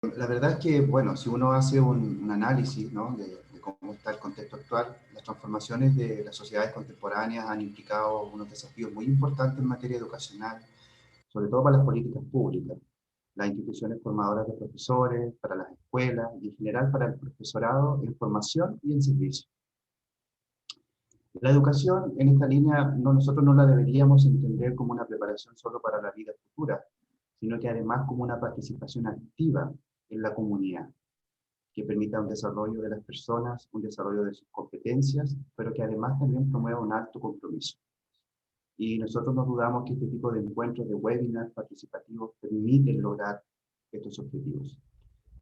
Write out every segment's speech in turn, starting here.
La verdad es que, bueno, si uno hace un análisis, ¿no?, de cómo está el contexto actual, las transformaciones de las sociedades contemporáneas han implicado unos desafíos muy importantes en materia educacional, sobre todo para las políticas públicas, las instituciones formadoras de profesores, para las escuelas y en general para el profesorado en formación y en servicio. La educación en esta línea nosotros no la deberíamos entender como una preparación solo para la vida futura, sino que además como una participación activa en la comunidad, que permita un desarrollo de las personas, un desarrollo de sus competencias, pero que además también promueva un alto compromiso. Y nosotros no dudamos que este tipo de encuentros, de webinars participativos, permiten lograr estos objetivos.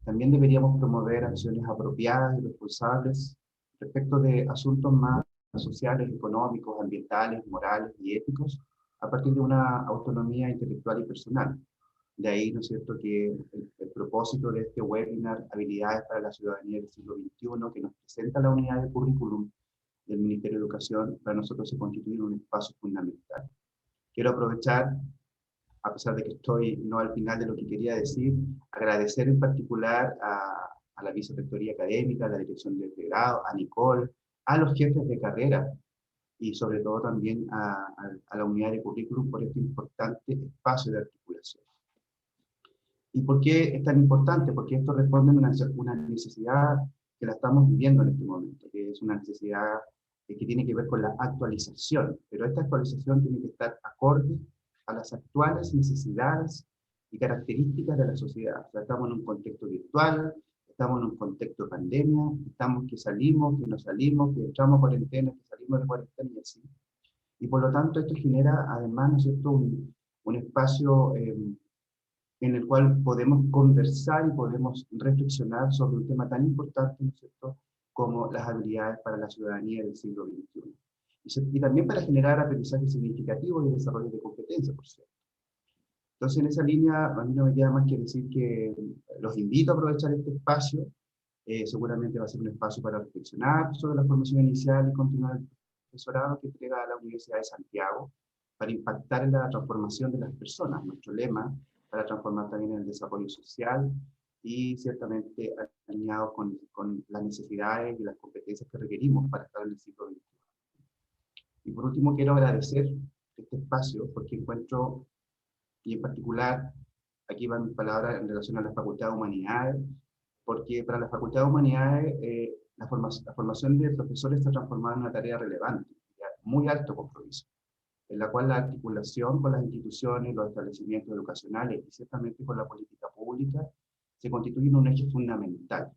También deberíamos promover acciones apropiadas y responsables respecto de asuntos más sociales, económicos, ambientales, morales y éticos, a partir de una autonomía intelectual y personal. De ahí, ¿no es cierto?, que el propósito de este webinar, Habilidades para la Ciudadanía del siglo XXI, que nos presenta la unidad de currículum del Ministerio de Educación, para nosotros se constituye un espacio fundamental. Quiero aprovechar, a pesar de que estoy no al final de lo que quería decir, agradecer en particular a la Vicerrectoría Académica, a la Dirección de Grado, a Nicole, a los jefes de carrera y sobre todo también a la unidad de currículum por este importante espacio de articulación. ¿Y por qué es tan importante? Porque esto responde a una necesidad que la estamos viviendo en este momento, que es una necesidad que tiene que ver con la actualización, pero esta actualización tiene que estar acorde a las actuales necesidades y características de la sociedad. O sea, estamos en un contexto virtual, estamos en un contexto de pandemia, estamos que salimos, que no salimos, que entramos a cuarentena, que salimos de cuarentena y así. Y por lo tanto esto genera además, ¿no es cierto?, un espacio en el cual podemos conversar y podemos reflexionar sobre un tema tan importante, ¿no es cierto?, como las habilidades para la ciudadanía del siglo XXI. Y también para generar aprendizajes significativos y desarrollo de competencias, por cierto. Entonces, en esa línea, a mí no me queda más que decir que los invito a aprovechar este espacio. Seguramente va a ser un espacio para reflexionar sobre la formación inicial y continuar el profesorado que entrega a la Universidad de Santiago para impactar en la transformación de las personas. Nuestro lema, para transformar también en el desarrollo social y ciertamente alineado con las necesidades y las competencias que requerimos para estar en el siglo XXI. Y por último, quiero agradecer este espacio porque encuentro, y en particular, aquí van mis palabras en relación a la Facultad de Humanidades, porque para la Facultad de Humanidades la formación de profesores está transformada en una tarea relevante, de muy alto compromiso, en la cual la articulación con las instituciones, los establecimientos educacionales y ciertamente con la política pública se constituye en un eje fundamental,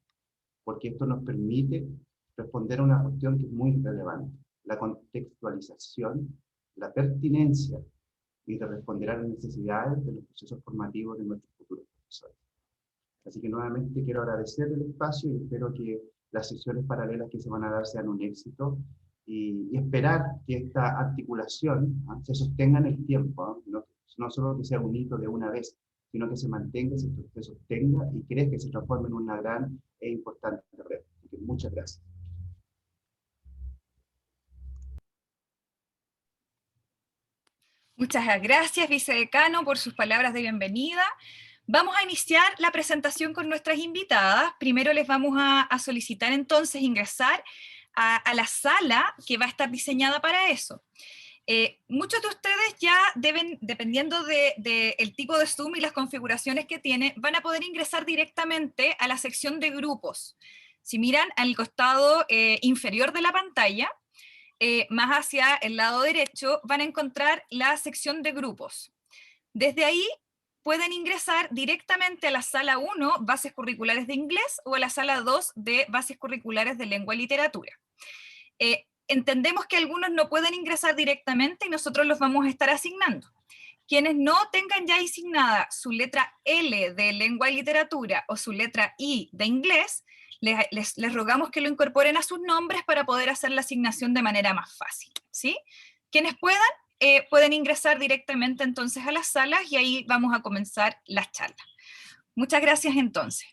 porque esto nos permite responder a una cuestión que es muy relevante, la contextualización, la pertinencia y de responder a las necesidades de los procesos formativos de nuestros futuros profesores. Así que nuevamente quiero agradecer el espacio y espero que las sesiones paralelas que se van a dar sean un éxito y esperar que esta articulación se sostenga en el tiempo, no solo que sea un hito de una vez, sino que se mantenga, se sostenga y crezca, que se transforme en una gran e importante red. Así que muchas gracias. Muchas gracias, vicedecano, por sus palabras de bienvenida. Vamos a iniciar la presentación con nuestras invitadas. Primero les vamos a solicitar entonces ingresar a la sala que va a estar diseñada para eso. Muchos de ustedes ya deben, dependiendo del tipo de Zoom y las configuraciones que tiene, van a poder ingresar directamente a la sección de grupos. Si miran al costado inferior de la pantalla, más hacia el lado derecho, van a encontrar la sección de grupos. Desde ahí pueden ingresar directamente a la sala 1, Bases Curriculares de Inglés, o a la sala 2 de Bases Curriculares de Lengua y Literatura. Entendemos que algunos no pueden ingresar directamente y nosotros los vamos a estar asignando. Quienes no tengan ya asignada su letra L de Lengua y Literatura o su letra I de Inglés, les rogamos que lo incorporen a sus nombres para poder hacer la asignación de manera más fácil, ¿sí? Quienes puedan, pueden ingresar directamente entonces a las salas y ahí vamos a comenzar las charlas. Muchas gracias entonces.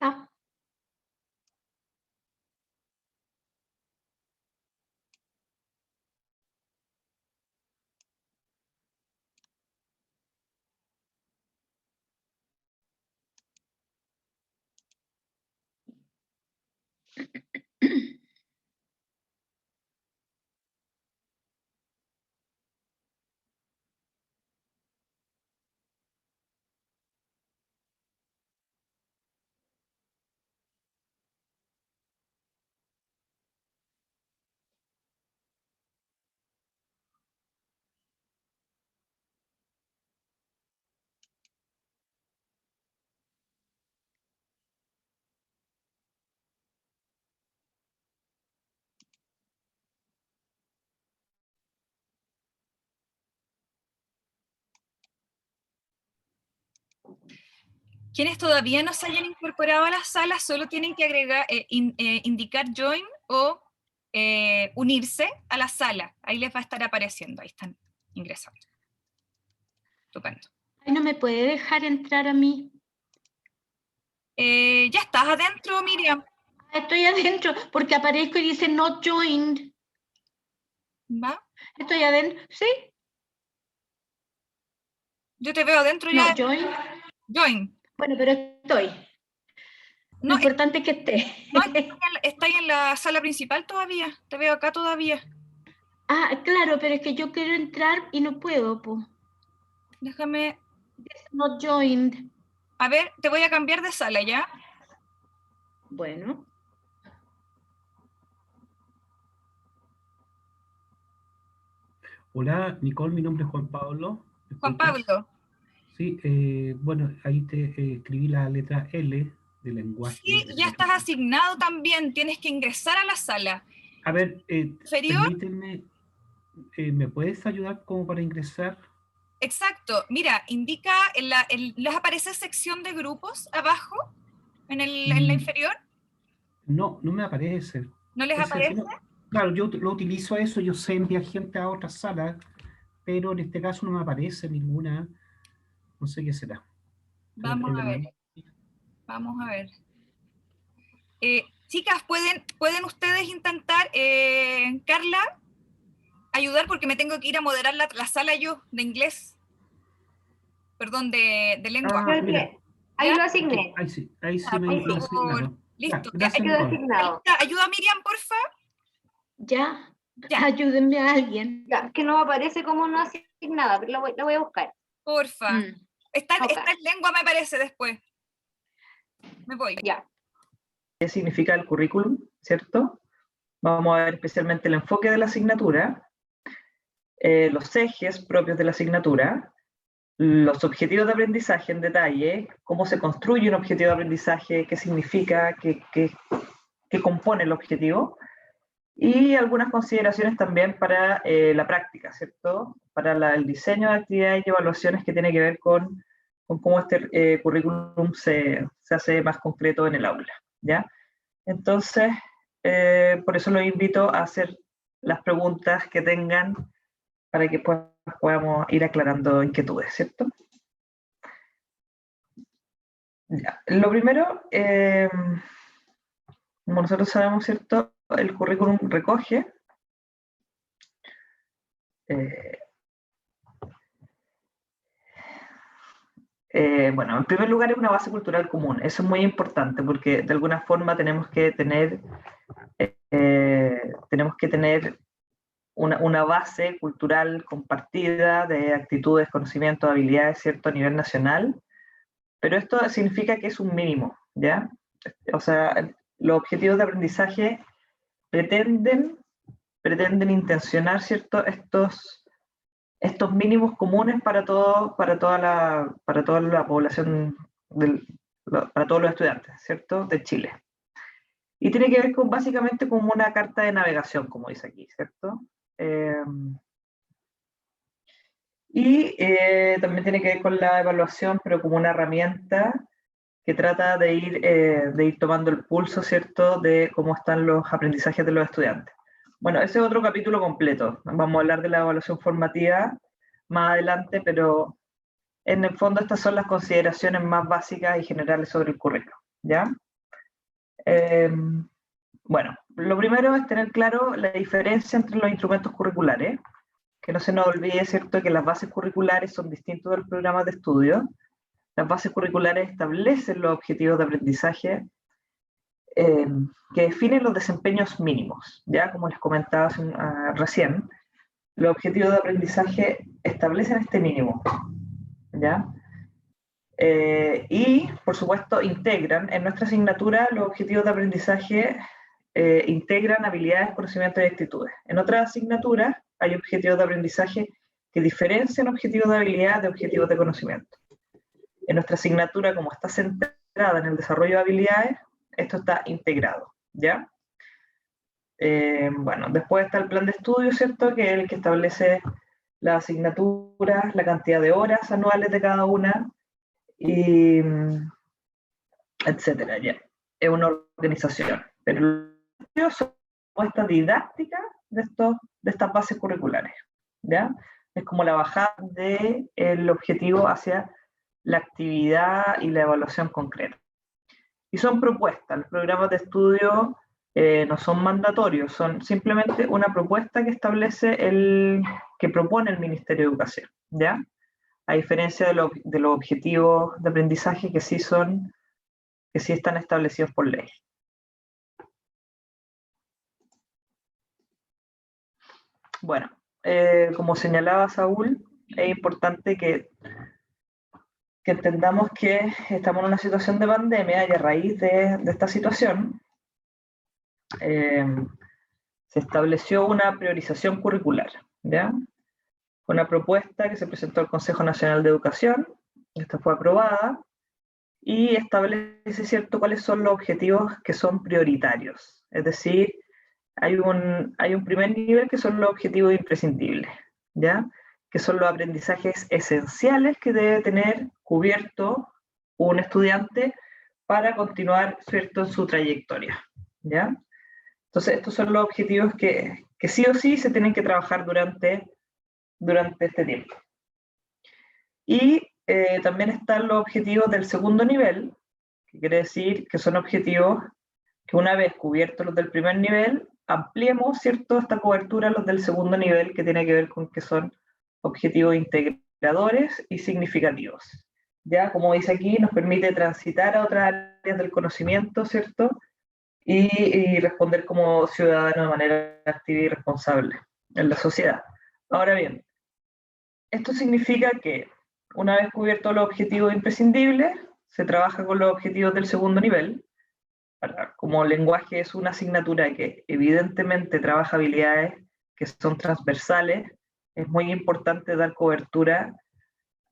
Ah, Quienes todavía no se hayan incorporado a la sala solo tienen que agregar, indicar join o unirse a la sala. Ahí les va a estar apareciendo, ahí están ingresando. Estupendo. ay, no me puede dejar entrar a mí. Ya estás adentro, Miriam. Estoy adentro, porque aparezco y dice not joined. ¿Va? Estoy adentro, ¿sí? Yo te veo adentro ya. Not joined. Join. Bueno, pero estoy. No, Lo importante es que esté. no, está ahí en la sala principal todavía. Te veo acá todavía. Ah, claro, pero es que yo quiero entrar y no puedo, po. Déjame. Not joined. A ver, te voy a cambiar de sala ya. Bueno. Hola, Nicole, mi nombre es Juan Pablo. ¿Me Juan escuchas? Pablo. Sí, bueno, ahí te escribí la letra L de lenguaje. Sí, ya estás asignado también. Tienes que ingresar a la sala. A ver, ¿Inferior? permíteme, ¿me puedes ayudar como para ingresar? Exacto. Mira, indica, ¿les aparece sección de grupos abajo? En la inferior. No, no me aparece. ¿No les aparece? Claro, yo lo utilizo eso, yo sé enviar gente a otras salas, pero en este caso no me aparece ninguna, no sé qué será. Vamos a ver. Vamos a ver. Chicas, ¿pueden ustedes intentar, Carla, ayudar? Porque me tengo que ir a moderar la sala yo, de inglés. Perdón, de lengua. Ah, mira. Ahí ¿Ya? lo asigné. Ahí sí me Por favor. asignaron. Listo. Ya, gracias, Quedó Nicole. asignado. Ayuda a Miriam, porfa. Ya. Ya. Ayúdenme a alguien. Ya, que no me aparece como no asignada, pero la voy a buscar. Porfa. Está Ok. en lengua, me parece, después. Me voy. Ya. ¿Qué significa el currículum? ¿Cierto? Vamos a ver especialmente el enfoque de la asignatura, los ejes propios de la asignatura, los objetivos de aprendizaje en detalle, cómo se construye un objetivo de aprendizaje, qué significa, qué compone el objetivo, y algunas consideraciones también para la práctica, ¿cierto? Para el diseño de actividades y evaluaciones que tiene que ver con cómo este currículum se hace más concreto en el aula, ¿ya? Entonces, por eso los invito a hacer las preguntas que tengan para que podamos ir aclarando inquietudes, ¿cierto? Ya. Lo primero, como nosotros sabemos, ¿cierto? El currículum recoge bueno, en primer lugar es una base cultural común. Eso es muy importante porque de alguna forma tenemos que tener una base cultural compartida de actitudes, conocimientos, habilidades, ¿cierto? A nivel nacional. Pero esto significa que es un mínimo, ¿ya? O sea, los objetivos de aprendizaje pretenden intencionar, ¿cierto? Estos mínimos comunes para toda la población, para todos los estudiantes, ¿cierto? De Chile. Y tiene que ver básicamente con una carta de navegación, como dice aquí, ¿cierto? También tiene que ver con la evaluación, pero como una herramienta que trata de ir tomando el pulso, ¿cierto?, de cómo están los aprendizajes de los estudiantes. Bueno, ese es otro capítulo completo. Vamos a hablar de la evaluación formativa más adelante, pero en el fondo estas son las consideraciones más básicas y generales sobre el currículo, ¿ya? Bueno, lo primero es tener claro la diferencia entre los instrumentos curriculares, que no se nos olvide, ¿cierto?, que las bases curriculares son distintos de los programas de estudio. Las bases curriculares establecen los objetivos de aprendizaje que definen los desempeños mínimos, ya como les comentaba recién, los objetivos de aprendizaje establecen este mínimo, ¿ya? Y, por supuesto, integran, en nuestra asignatura, los objetivos de aprendizaje integran habilidades, conocimientos y actitudes. En otras asignaturas hay objetivos de aprendizaje que diferencian objetivos de habilidad de objetivos de conocimiento. En nuestra asignatura, como está centrada en el desarrollo de habilidades, esto está integrado, ¿ya? Bueno, después está el plan de estudio, ¿cierto?, que es el que establece las asignaturas, la cantidad de horas anuales de cada una, y etcétera, ya. Es una organización. Pero los son propuestas didácticas de estas bases curriculares, ¿ya? Es como la bajada del objetivo hacia la actividad y la evaluación concreta. Y son propuestas. Los programas de estudio no son mandatorios, son simplemente una propuesta que establece que propone el Ministerio de Educación, ¿ya? A diferencia de los objetivos de aprendizaje que sí están establecidos por ley. Bueno, como señalaba Saúl, es importante que entendamos que estamos en una situación de pandemia y a raíz de esta situación se estableció una priorización curricular, ¿ya? Una propuesta que se presentó al Consejo Nacional de Educación, esta fue aprobada, y establece, ¿cierto?, cuáles son los objetivos que son prioritarios. Es decir, hay un primer nivel que son los objetivos imprescindibles, ¿ya?, que son los aprendizajes esenciales que debe tener cubierto un estudiante para continuar, ¿cierto?, en su trayectoria, ¿ya? Entonces, estos son los objetivos que sí o sí se tienen que trabajar durante este tiempo. Y también están los objetivos del segundo nivel, que quiere decir que son objetivos que una vez cubiertos los del primer nivel, ampliemos, ¿cierto?, esta cobertura a los del segundo nivel, que tiene que ver con que son objetivos integradores y significativos. Ya, como dice aquí, nos permite transitar a otras áreas del conocimiento, ¿cierto?, y responder como ciudadano de manera activa y responsable en la sociedad. Ahora bien, esto significa que una vez cubiertos los objetivos imprescindibles, se trabaja con los objetivos del segundo nivel. Como lenguaje es una asignatura que evidentemente trabaja habilidades que son transversales, es muy importante dar cobertura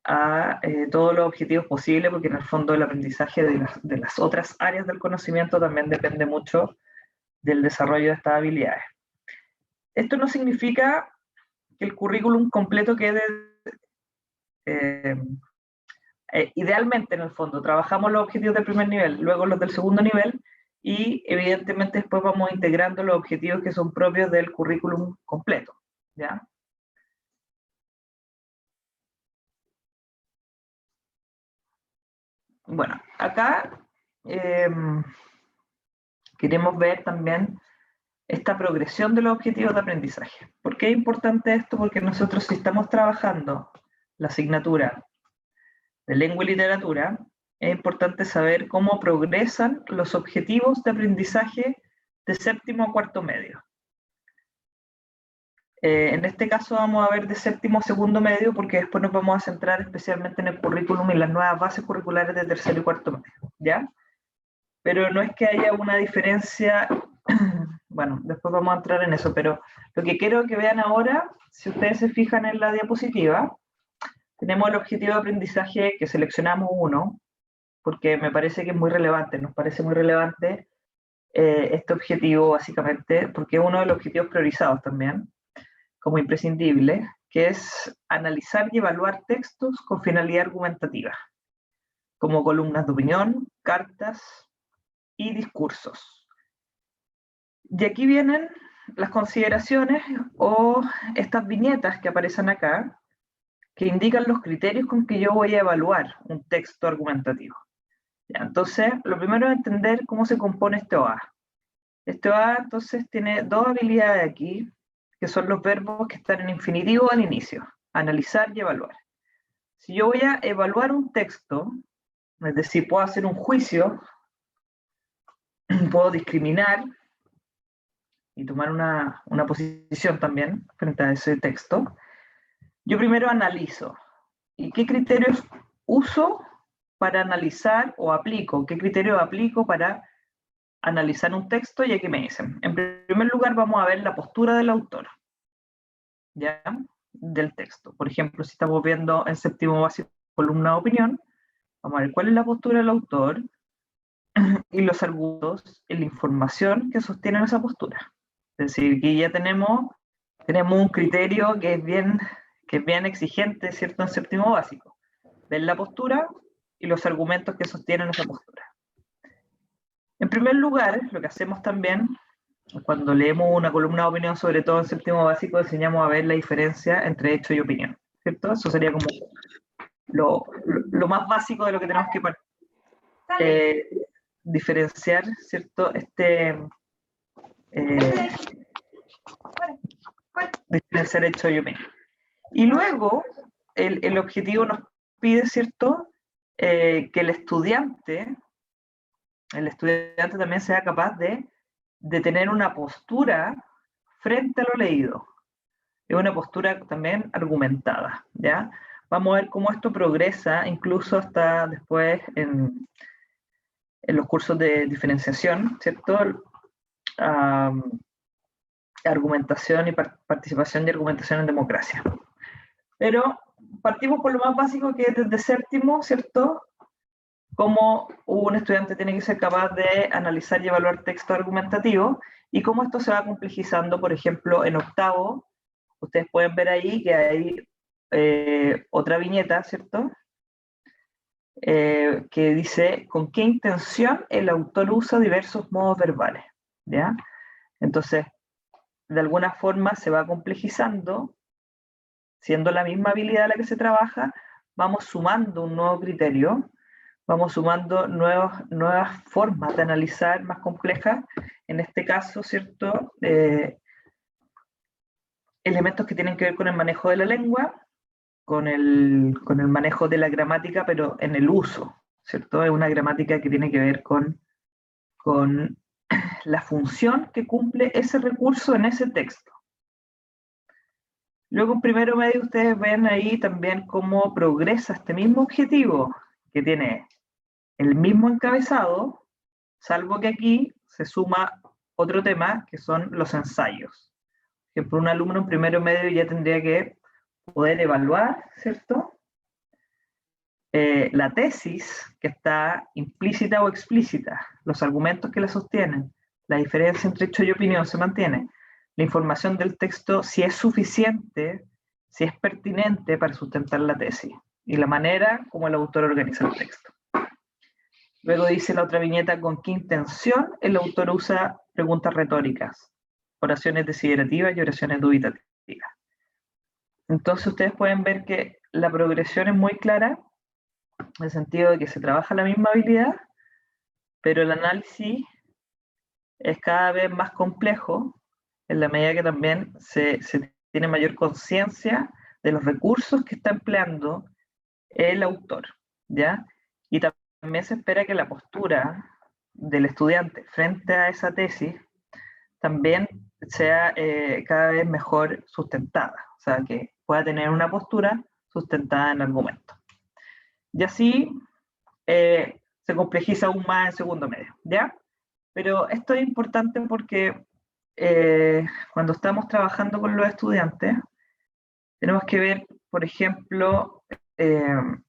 a todos los objetivos posibles, porque en el fondo el aprendizaje de las otras áreas del conocimiento también depende mucho del desarrollo de estas habilidades. Esto no significa que el currículum completo quede... idealmente, en el fondo, trabajamos los objetivos del primer nivel, luego los del segundo nivel, y evidentemente después vamos integrando los objetivos que son propios del currículum completo, ¿ya? Bueno, acá queremos ver también esta progresión de los objetivos de aprendizaje. ¿Por qué es importante esto? Porque nosotros, si estamos trabajando la asignatura de lengua y literatura, es importante saber cómo progresan los objetivos de aprendizaje de séptimo a cuarto medio. En este caso vamos a ver de séptimo a segundo medio, porque después nos vamos a centrar especialmente en el currículum y las nuevas bases curriculares de tercero y cuarto medio, ¿ya? Pero no es que haya una diferencia, bueno, después vamos a entrar en eso, pero lo que quiero que vean ahora, si ustedes se fijan en la diapositiva, tenemos el objetivo de aprendizaje que seleccionamos uno, porque me parece que es muy relevante, nos parece muy relevante este objetivo básicamente, porque es uno de los objetivos priorizados también, como imprescindible, que es analizar y evaluar textos con finalidad argumentativa, como columnas de opinión, cartas y discursos. Y aquí vienen las consideraciones o estas viñetas que aparecen acá, que indican los criterios con que yo voy a evaluar un texto argumentativo. Ya, entonces, lo primero es entender cómo se compone este OA. Este OA, entonces, tiene dos habilidades aquí, que son los verbos que están en infinitivo al inicio, analizar y evaluar. Si yo voy a evaluar un texto, es decir, puedo hacer un juicio, puedo discriminar y tomar una posición también frente a ese texto, yo primero analizo. ¿Y qué criterios uso para analizar o aplico? ¿Qué criterios aplico para analizar un texto? Y aquí me dicen, en primer lugar vamos a ver la postura del autor, ¿ya? Del texto. Por ejemplo, si estamos viendo en séptimo básico columna de opinión, vamos a ver cuál es la postura del autor y los argumentos y la información que sostienen esa postura. Es decir, aquí ya tenemos un criterio que es bien exigente, ¿cierto? En séptimo básico. Ver la postura y los argumentos que sostienen esa postura. En primer lugar, lo que hacemos también, cuando leemos una columna de opinión, sobre todo en séptimo básico, enseñamos a ver la diferencia entre hecho y opinión, ¿cierto? Eso sería como lo más básico de lo que tenemos que diferenciar, ¿cierto? Diferenciar hecho y opinión. Y luego, el objetivo nos pide, ¿cierto? Que el estudiante también sea capaz de tener una postura frente a lo leído. Es una postura también argumentada, ¿ya? Vamos a ver cómo esto progresa, incluso hasta después en los cursos de diferenciación, ¿cierto? Argumentación y participación y argumentación en democracia. Pero partimos por lo más básico, que es desde séptimo, ¿cierto? Cómo un estudiante tiene que ser capaz de analizar y evaluar texto argumentativo, y cómo esto se va complejizando. Por ejemplo, en octavo, ustedes pueden ver ahí que hay otra viñeta, ¿cierto? Que dice con qué intención el autor usa diversos modos verbales, ¿ya? Entonces, de alguna forma se va complejizando, siendo la misma habilidad la que se trabaja, vamos sumando un nuevo criterio, vamos sumando nuevas formas de analizar más complejas, en este caso, ¿cierto? Elementos que tienen que ver con el manejo de la lengua, con el manejo de la gramática, pero en el uso, ¿cierto? Es una gramática que tiene que ver con la función que cumple ese recurso en ese texto. Luego, en primero medio, ustedes ven ahí también cómo progresa este mismo objetivo, que tiene el mismo encabezado, salvo que aquí se suma otro tema, que son los ensayos. Que por un alumno en primero medio ya tendría que poder evaluar, ¿cierto? La tesis, que está implícita o explícita, los argumentos que la sostienen, la diferencia entre hecho y opinión se mantiene, la información del texto, si es suficiente, si es pertinente para sustentar la tesis, y la manera como el autor organiza el texto. Luego dice la otra viñeta con qué intención el autor usa preguntas retóricas, oraciones desiderativas y oraciones dubitativas. Entonces ustedes pueden ver que la progresión es muy clara, en el sentido de que se trabaja la misma habilidad, pero el análisis es cada vez más complejo en la medida que también se tiene mayor conciencia de los recursos que está empleando el autor, ¿ya? Y también se espera que la postura del estudiante frente a esa tesis también sea cada vez mejor sustentada, o sea, que pueda tener una postura sustentada en argumentos. Y así se complejiza aún más en segundo medio, ¿ya? Pero esto es importante porque cuando estamos trabajando con los estudiantes, tenemos que ver, por ejemplo, en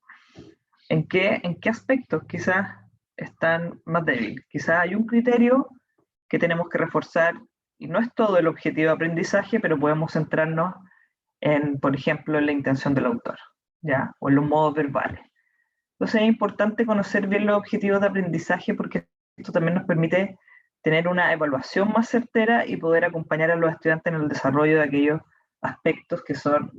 qué aspectos quizás están más débiles. Quizás hay un criterio que tenemos que reforzar, y no es todo el objetivo de aprendizaje, pero podemos centrarnos en, por ejemplo, en la intención del autor, ¿ya? O en los modos verbales. Entonces es importante conocer bien los objetivos de aprendizaje, porque esto también nos permite tener una evaluación más certera y poder acompañar a los estudiantes en el desarrollo de aquellos aspectos que son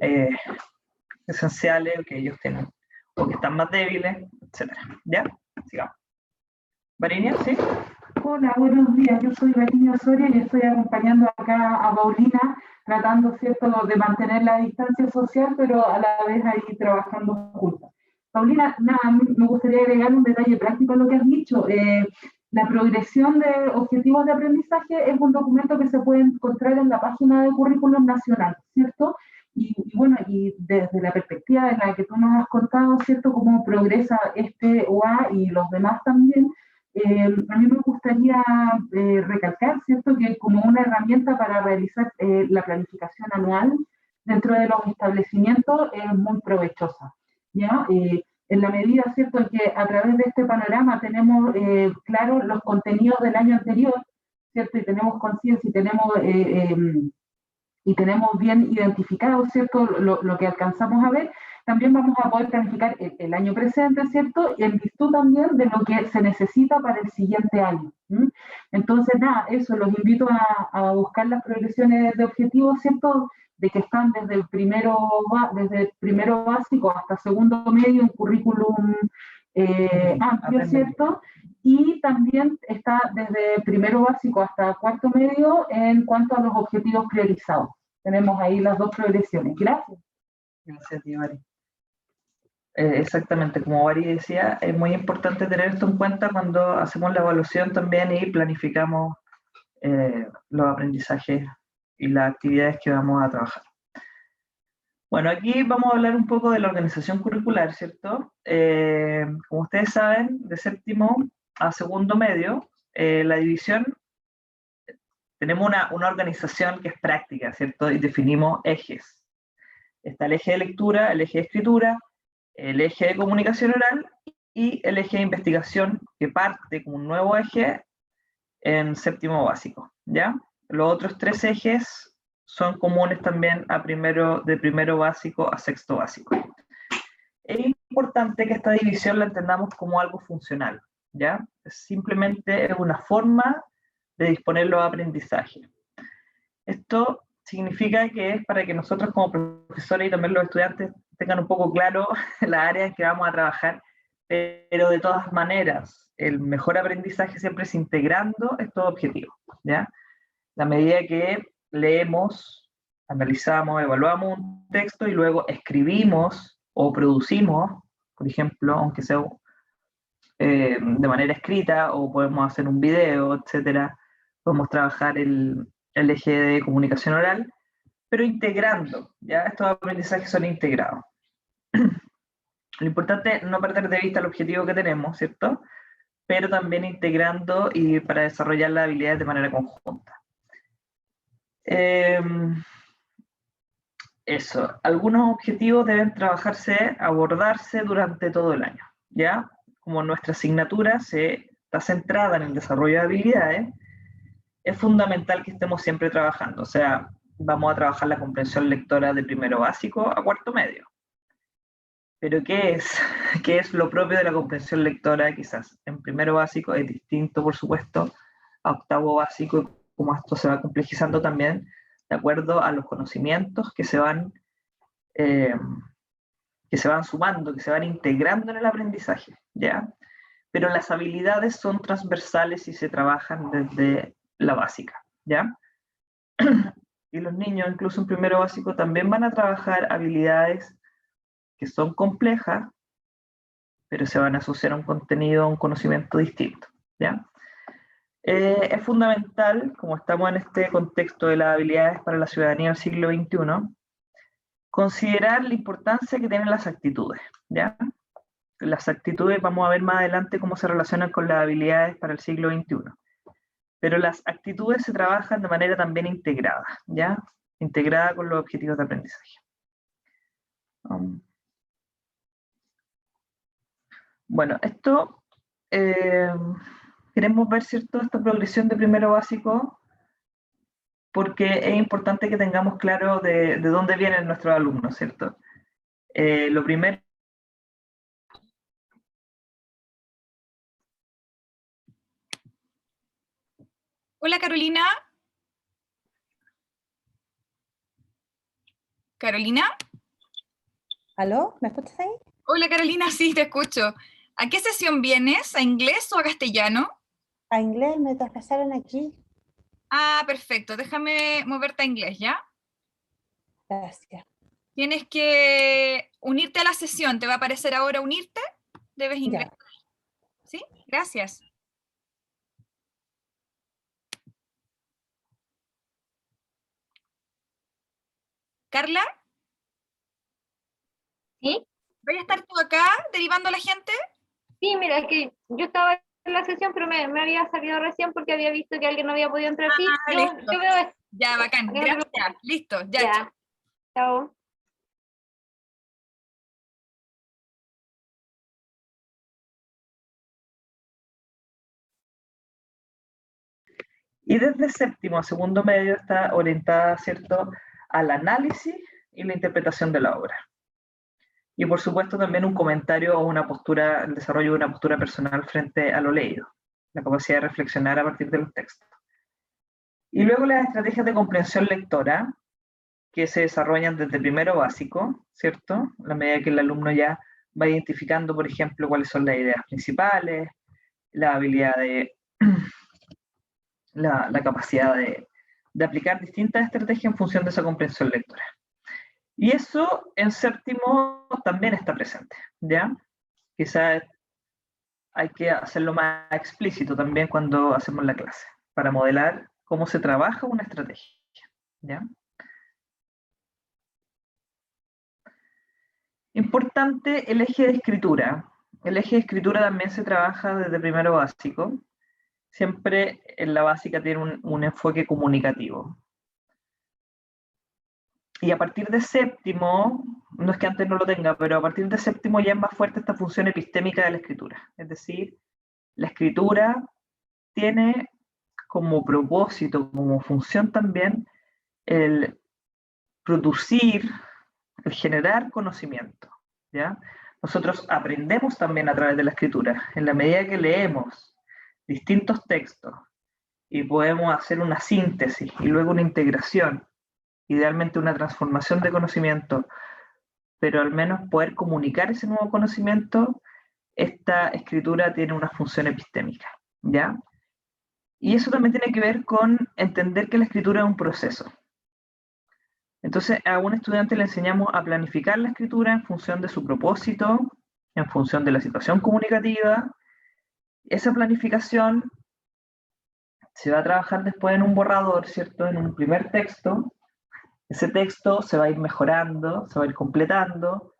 esenciales, o que ellos tienen, o que están más débiles, etc. ¿Ya? Sigamos. Varinia, ¿sí? Hola, buenos días. Yo soy Varinia Osorio y estoy acompañando acá a Paulina, tratando, ¿cierto?, de mantener la distancia social, pero a la vez ahí trabajando juntas. Paulina, nada, a mí me gustaría agregar un detalle práctico a lo que has dicho. La progresión de objetivos de aprendizaje es un documento que se puede encontrar en la página de Currículum Nacional, ¿cierto? Y bueno, y desde la perspectiva de la que tú nos has contado, ¿cierto?, cómo progresa este OA y los demás también, a mí me gustaría recalcar, ¿cierto?, que como una herramienta para realizar la planificación anual dentro de los establecimientos es muy provechosa, ¿ya? En la medida, ¿cierto?, en que a través de este panorama tenemos claro los contenidos del año anterior, ¿cierto?, y tenemos conciencia y tenemos bien identificado, ¿cierto?, lo que alcanzamos a ver, también vamos a poder planificar el año presente, ¿cierto?, y en virtud también de lo que se necesita para el siguiente año. Entonces, nada, eso, los invito a buscar las progresiones de objetivos, ¿cierto?, de que están desde primero básico hasta segundo medio en currículum amplio, ¿cierto? Y también está desde primero básico hasta cuarto medio en cuanto a los objetivos priorizados. Tenemos ahí las dos progresiones. Gracias. Gracias a ti, Vari. Exactamente, como Vari decía, es muy importante tener esto en cuenta cuando hacemos la evaluación también y planificamos los aprendizajes y las actividades que vamos a trabajar. Bueno, aquí vamos a hablar un poco de la organización curricular, ¿cierto? Como ustedes saben, de séptimo a segundo medio, la división, tenemos una organización que es práctica, ¿cierto? Y definimos ejes. Está el eje de lectura, el eje de escritura, el eje de comunicación oral y el eje de investigación, que parte como un nuevo eje en séptimo básico, ¿ya? Los otros tres ejes son comunes también de primero básico a sexto básico. Es importante que esta división la entendamos como algo funcional, ¿ya? Simplemente es una forma de disponer los aprendizajes. Esto significa que es para que nosotros como profesores y también los estudiantes tengan un poco claro las áreas en que vamos a trabajar, pero de todas maneras, el mejor aprendizaje siempre es integrando estos objetivos, ¿ya? La medida que leemos, analizamos, evaluamos un texto y luego escribimos o producimos, por ejemplo, aunque sea de manera escrita, o podemos hacer un video, etcétera, podemos trabajar el eje de comunicación oral, pero integrando, ¿ya? Estos aprendizajes son integrados. Lo importante es no perder de vista el objetivo que tenemos, ¿cierto? Pero también integrando y para desarrollar las habilidades de manera conjunta. Eso, algunos objetivos deben abordarse durante todo el año, ¿ya? Como nuestra asignatura está centrada en el desarrollo de habilidades, es fundamental que estemos siempre trabajando, o sea, vamos a trabajar la comprensión lectora de primero básico a cuarto medio. Pero ¿qué es? ¿Qué es lo propio de la comprensión lectora? Quizás en primero básico es distinto, por supuesto, a octavo básico, y como esto se va complejizando también, de acuerdo a los conocimientos que se van sumando, que se van integrando en el aprendizaje, ¿ya? Pero las habilidades son transversales y se trabajan desde la básica, ¿ya? Y los niños, incluso en primero básico, también van a trabajar habilidades que son complejas, pero se van a asociar a un contenido, a un conocimiento distinto, ¿ya? Es fundamental, como estamos en este contexto de las habilidades para la ciudadanía del siglo XXI, considerar la importancia que tienen las actitudes, ¿ya? Las actitudes, vamos a ver más adelante cómo se relacionan con las habilidades para el siglo XXI. Pero las actitudes se trabajan de manera también integrada, ¿ya? Integrada con los objetivos de aprendizaje. Bueno, esto queremos ver, ¿cierto?, esta progresión de primero básico, porque es importante que tengamos claro de dónde vienen nuestros alumnos, ¿cierto? Lo primero. Hola, Carolina. ¿Carolina? ¿Aló? ¿Me escuchas ahí? Hola, Carolina, sí, te escucho. ¿A qué sesión vienes? ¿A inglés o a castellano? A inglés me traspasaron aquí. Ah, perfecto. Déjame moverte a inglés, ¿ya? Gracias. Tienes que unirte a la sesión. ¿Te va a aparecer ahora unirte? Debes inglés. Ya. ¿Sí? Gracias. Carla, ¿Sí? ¿voy a estar tú acá derivando a la gente? Sí, mira, es que yo estaba en la sesión, pero me había salido recién porque había visto que alguien no había podido entrar. Sí, Ah, yo listo. veo esto. Ya, bacán. No te preocupes. Gracias. Listo. Ya. Ya. Chao. Y desde séptimo a segundo medio está orientada, ¿cierto?, al análisis y la interpretación de la obra. Y por supuesto también un comentario o una postura, el desarrollo de una postura personal frente a lo leído, la capacidad de reflexionar a partir de los textos. Y luego las estrategias de comprensión lectora, que se desarrollan desde primero básico, ¿cierto? A la medida que el alumno ya va identificando, por ejemplo, cuáles son las ideas principales, la habilidad de la capacidad de aplicar distintas estrategias en función de esa comprensión lectora. Y eso en séptimo también está presente, ¿ya? Quizás hay que hacerlo más explícito también cuando hacemos la clase, para modelar cómo se trabaja una estrategia, ¿ya? Importante el eje de escritura. El eje de escritura también se trabaja desde primero básico. Siempre en la básica tiene un enfoque comunicativo. Y a partir de séptimo, no es que antes no lo tenga, pero a partir de séptimo ya es más fuerte esta función epistémica de la escritura. Es decir, la escritura tiene como propósito, como función también, el producir, el generar conocimiento, ¿ya? Nosotros aprendemos también a través de la escritura. En la medida que leemos distintos textos y podemos hacer una síntesis y luego una integración, idealmente una transformación de conocimiento, pero al menos poder comunicar ese nuevo conocimiento, esta escritura tiene una función epistémica, ¿ya? Y eso también tiene que ver con entender que la escritura es un proceso. Entonces, a un estudiante le enseñamos a planificar la escritura en función de su propósito, en función de la situación comunicativa. Esa planificación se va a trabajar después en un borrador, ¿cierto? En un primer texto. Ese texto se va a ir mejorando, se va a ir completando,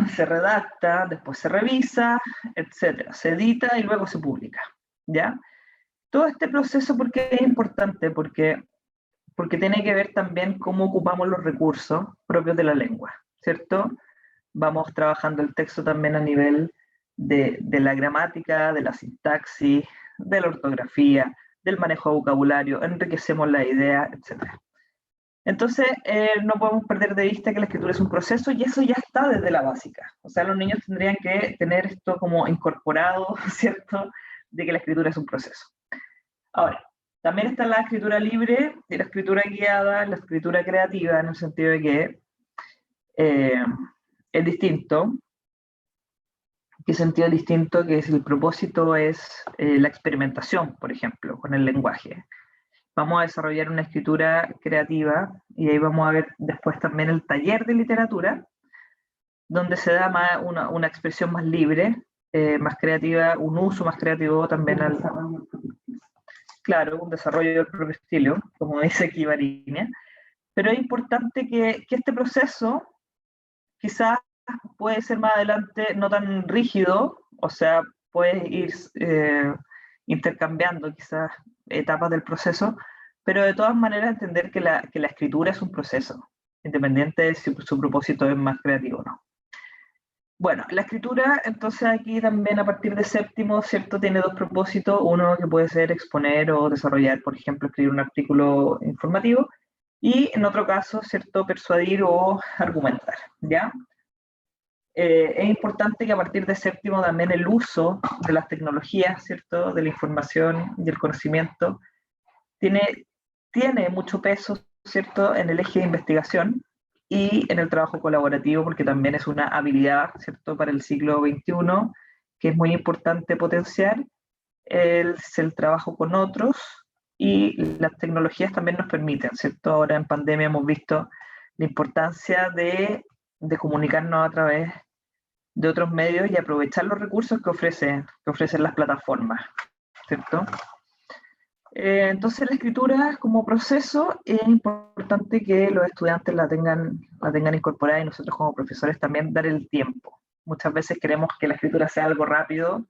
se redacta, después se revisa, etc. Se edita y luego se publica, ¿ya? Todo este proceso, ¿por qué es importante? Porque tiene que ver también cómo ocupamos los recursos propios de la lengua, ¿cierto? Vamos trabajando el texto también a nivel de la gramática, de la sintaxis, de la ortografía, del manejo de vocabulario, enriquecemos la idea, etc. Entonces, no podemos perder de vista que la escritura es un proceso y eso ya está desde la básica. O sea, los niños tendrían que tener esto como incorporado, ¿cierto? De que la escritura es un proceso. Ahora, también está la escritura libre y la escritura guiada, la escritura creativa, en el sentido de que es distinto. ¿Qué sentido es distinto? Que si el propósito es la experimentación, por ejemplo, con el lenguaje. Vamos a desarrollar una escritura creativa y ahí vamos a ver después también el taller de literatura, donde se da más una expresión más libre, más creativa, un uso más creativo también al... Claro, un desarrollo del propio estilo, como dice aquí Varinia, pero es importante que este proceso quizás puede ser más adelante no tan rígido, o sea, puede ir intercambiando quizás etapas del proceso, pero de todas maneras entender que la escritura es un proceso, independiente de si su propósito es más creativo o no. Bueno, la escritura, entonces aquí también a partir de séptimo, ¿cierto? Tiene dos propósitos, uno que puede ser exponer o desarrollar, por ejemplo, escribir un artículo informativo, y en otro caso, ¿cierto? Persuadir o argumentar, ¿ya? Es importante que a partir de séptimo también el uso de las tecnologías, ¿cierto? De la información y el conocimiento tiene mucho peso, ¿cierto? En el eje de investigación y en el trabajo colaborativo, porque también es una habilidad, ¿cierto? Para el siglo XXI que es muy importante potenciar, es el trabajo con otros, y las tecnologías también nos permiten, ¿cierto? Ahora en pandemia hemos visto la importancia de comunicarnos a través de otros medios y aprovechar los recursos que ofrecen las plataformas, ¿cierto? Entonces la escritura como proceso es importante que los estudiantes la tengan incorporada, y nosotros como profesores también dar el tiempo. Muchas veces queremos que la escritura sea algo rápido,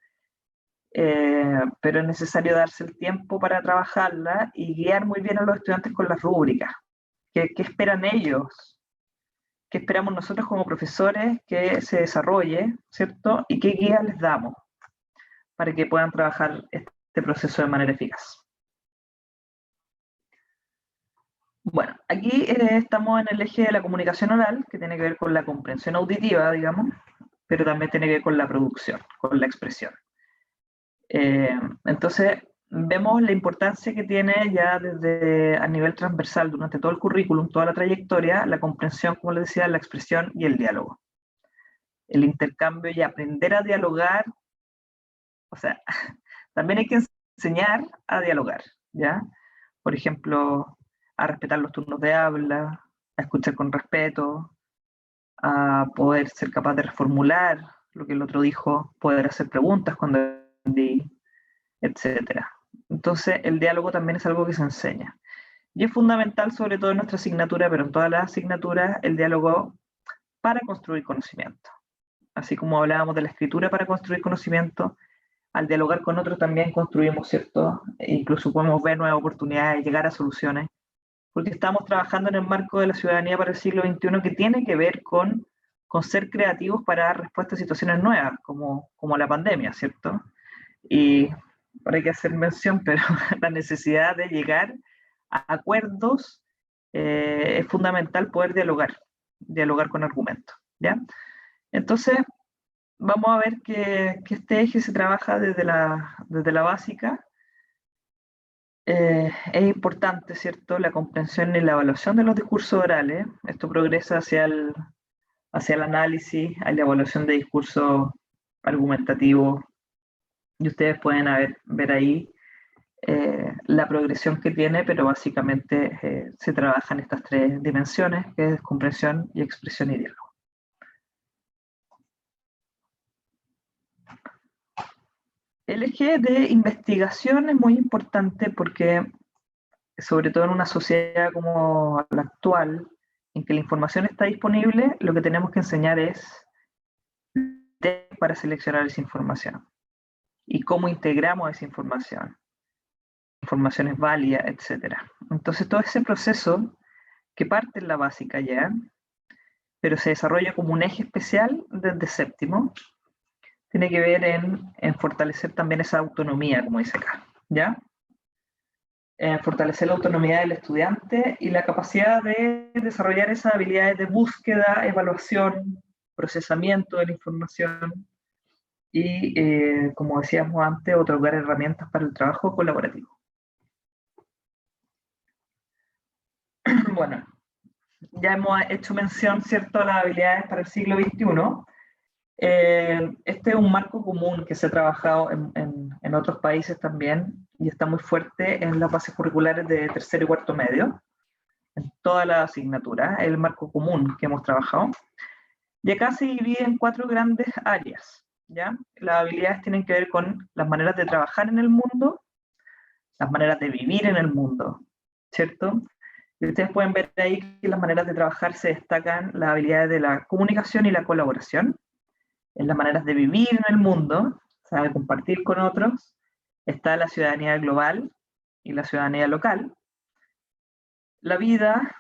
pero es necesario darse el tiempo para trabajarla y guiar muy bien a los estudiantes con las rúbricas. ¿Qué esperan ellos? ¿Qué esperamos nosotros como profesores que se desarrolle, ¿cierto? ¿Y qué guía les damos para que puedan trabajar este proceso de manera eficaz? Bueno, aquí estamos en el eje de la comunicación oral, que tiene que ver con la comprensión auditiva, digamos, pero también tiene que ver con la producción, con la expresión. Entonces, vemos la importancia que tiene ya desde a nivel transversal durante todo el currículum, toda la trayectoria, la comprensión, como les decía, la expresión y el diálogo. El intercambio y aprender a dialogar, o sea, también hay que enseñar a dialogar, ¿ya? Por ejemplo, a respetar los turnos de habla, a escuchar con respeto, a poder ser capaz de reformular lo que el otro dijo, poder hacer preguntas cuando entendí, etc. Entonces, el diálogo también es algo que se enseña. Y es fundamental, sobre todo en nuestra asignatura, pero en todas las asignaturas, el diálogo para construir conocimiento. Así como hablábamos de la escritura para construir conocimiento, al dialogar con otros también construimos, ¿cierto? E incluso podemos ver nuevas oportunidades, llegar a soluciones, porque estamos trabajando en el marco de la ciudadanía para el siglo XXI, que tiene que ver con ser creativos para dar respuesta a situaciones nuevas, como la pandemia, ¿cierto? Y ahora hay que hacer mención, pero la necesidad de llegar a acuerdos es fundamental, poder dialogar con argumentos, ¿ya? Entonces, vamos a ver que este eje se trabaja desde la básica. Es importante, ¿cierto?, la comprensión y la evaluación de los discursos orales. Esto progresa hacia el análisis, a la evaluación de discursos argumentativos, y ustedes pueden ver ahí la progresión que tiene, pero básicamente se trabaja en estas tres dimensiones, que es comprensión y expresión y diálogo. El eje de investigación es muy importante porque, sobre todo en una sociedad como la actual, en que la información está disponible, lo que tenemos que enseñar es para seleccionar esa información y cómo integramos esa información es válida, etc. Entonces todo ese proceso que parte en la básica ya, pero se desarrolla como un eje especial desde séptimo, tiene que ver en fortalecer también esa autonomía, como dice acá, ¿ya? Fortalecer la autonomía del estudiante y la capacidad de desarrollar esas habilidades de búsqueda, evaluación, procesamiento de la información y, como decíamos antes, otorgar herramientas para el trabajo colaborativo. Bueno, ya hemos hecho mención, ¿cierto?, a las habilidades para el siglo XXI. Este es un marco común que se ha trabajado en otros países también y está muy fuerte en las bases curriculares de tercero y cuarto medio, en todas las asignaturas, el marco común que hemos trabajado. Y acá se divide en 4 grandes áreas, ¿ya? Las habilidades tienen que ver con las maneras de trabajar en el mundo, las maneras de vivir en el mundo, ¿cierto? Y ustedes pueden ver ahí que las maneras de trabajar se destacan las habilidades de la comunicación y la colaboración. En las maneras de vivir en el mundo, o sea, de compartir con otros, está la ciudadanía global y la ciudadanía local. La vida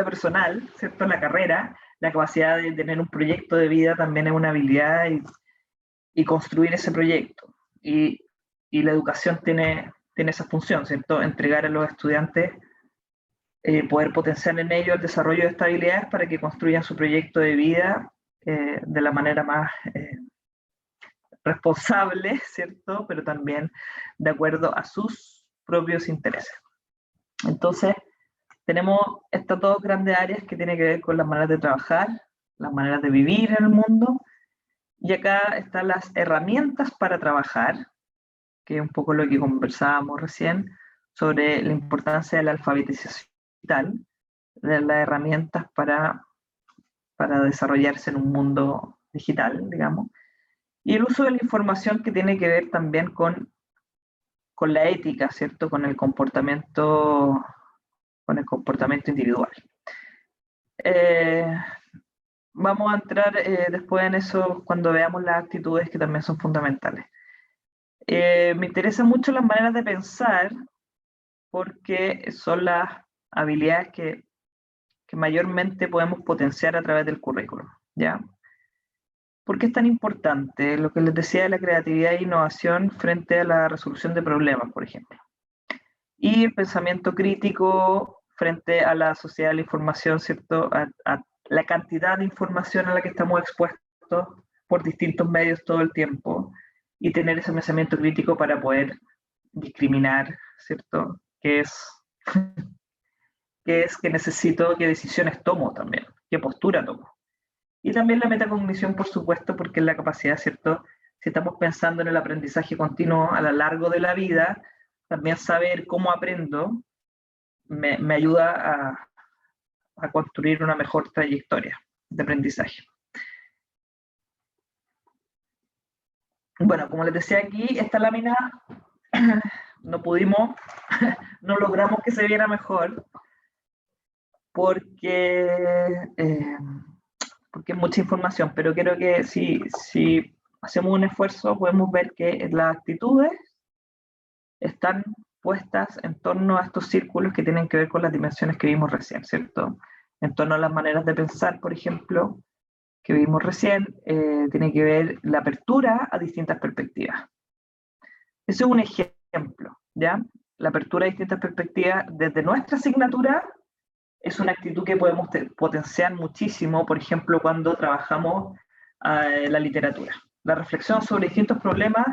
personal, ¿cierto? La carrera, la capacidad de tener un proyecto de vida también es una habilidad y construir ese proyecto. Y la educación tiene esa función, ¿cierto? Entregar a los estudiantes, poder potenciar en ellos el desarrollo de estas habilidades para que construyan su proyecto de vida de la manera más responsable, ¿cierto? Pero también de acuerdo a sus propios intereses. Entonces, tenemos estas 2 grandes áreas que tienen que ver con las maneras de trabajar, las maneras de vivir en el mundo Y acá están las herramientas para trabajar, que es un poco lo que conversábamos recién, sobre la importancia de la alfabetización digital, de las herramientas para desarrollarse en un mundo digital, digamos, y el uso de la información que tiene que ver también con la ética, ¿cierto? Con el comportamiento individual. Vamos a entrar después en eso cuando veamos las actitudes que también son fundamentales. Me interesan mucho las maneras de pensar porque son las habilidades que mayormente podemos potenciar a través del currículum, ¿ya? ¿Por qué es tan importante? Lo que les decía de la creatividad e innovación frente a la resolución de problemas, por ejemplo. Y el pensamiento crítico frente a la sociedad de la información, ¿cierto? A la cantidad de información a la que estamos expuestos por distintos medios todo el tiempo, y tener ese pensamiento crítico para poder discriminar, ¿cierto? ¿Qué necesito? ¿Qué decisiones tomo también? ¿Qué postura tomo? Y también la metacognición, por supuesto, porque es la capacidad, ¿cierto? Si estamos pensando en el aprendizaje continuo a lo largo de la vida, también saber cómo aprendo me ayuda a construir una mejor trayectoria de aprendizaje. Bueno, como les decía aquí, esta lámina no logramos que se viera mejor porque es mucha información, pero creo que si hacemos un esfuerzo podemos ver que las actitudes están puestas en torno a estos círculos que tienen que ver con las dimensiones que vimos recién, ¿cierto? En torno a las maneras de pensar, por ejemplo, que vimos recién, tiene que ver la apertura a distintas perspectivas. Ese es un ejemplo, ¿ya? La apertura a distintas perspectivas desde nuestra asignatura es una actitud que podemos potenciar muchísimo, por ejemplo, cuando trabajamos la literatura. La reflexión sobre distintos problemas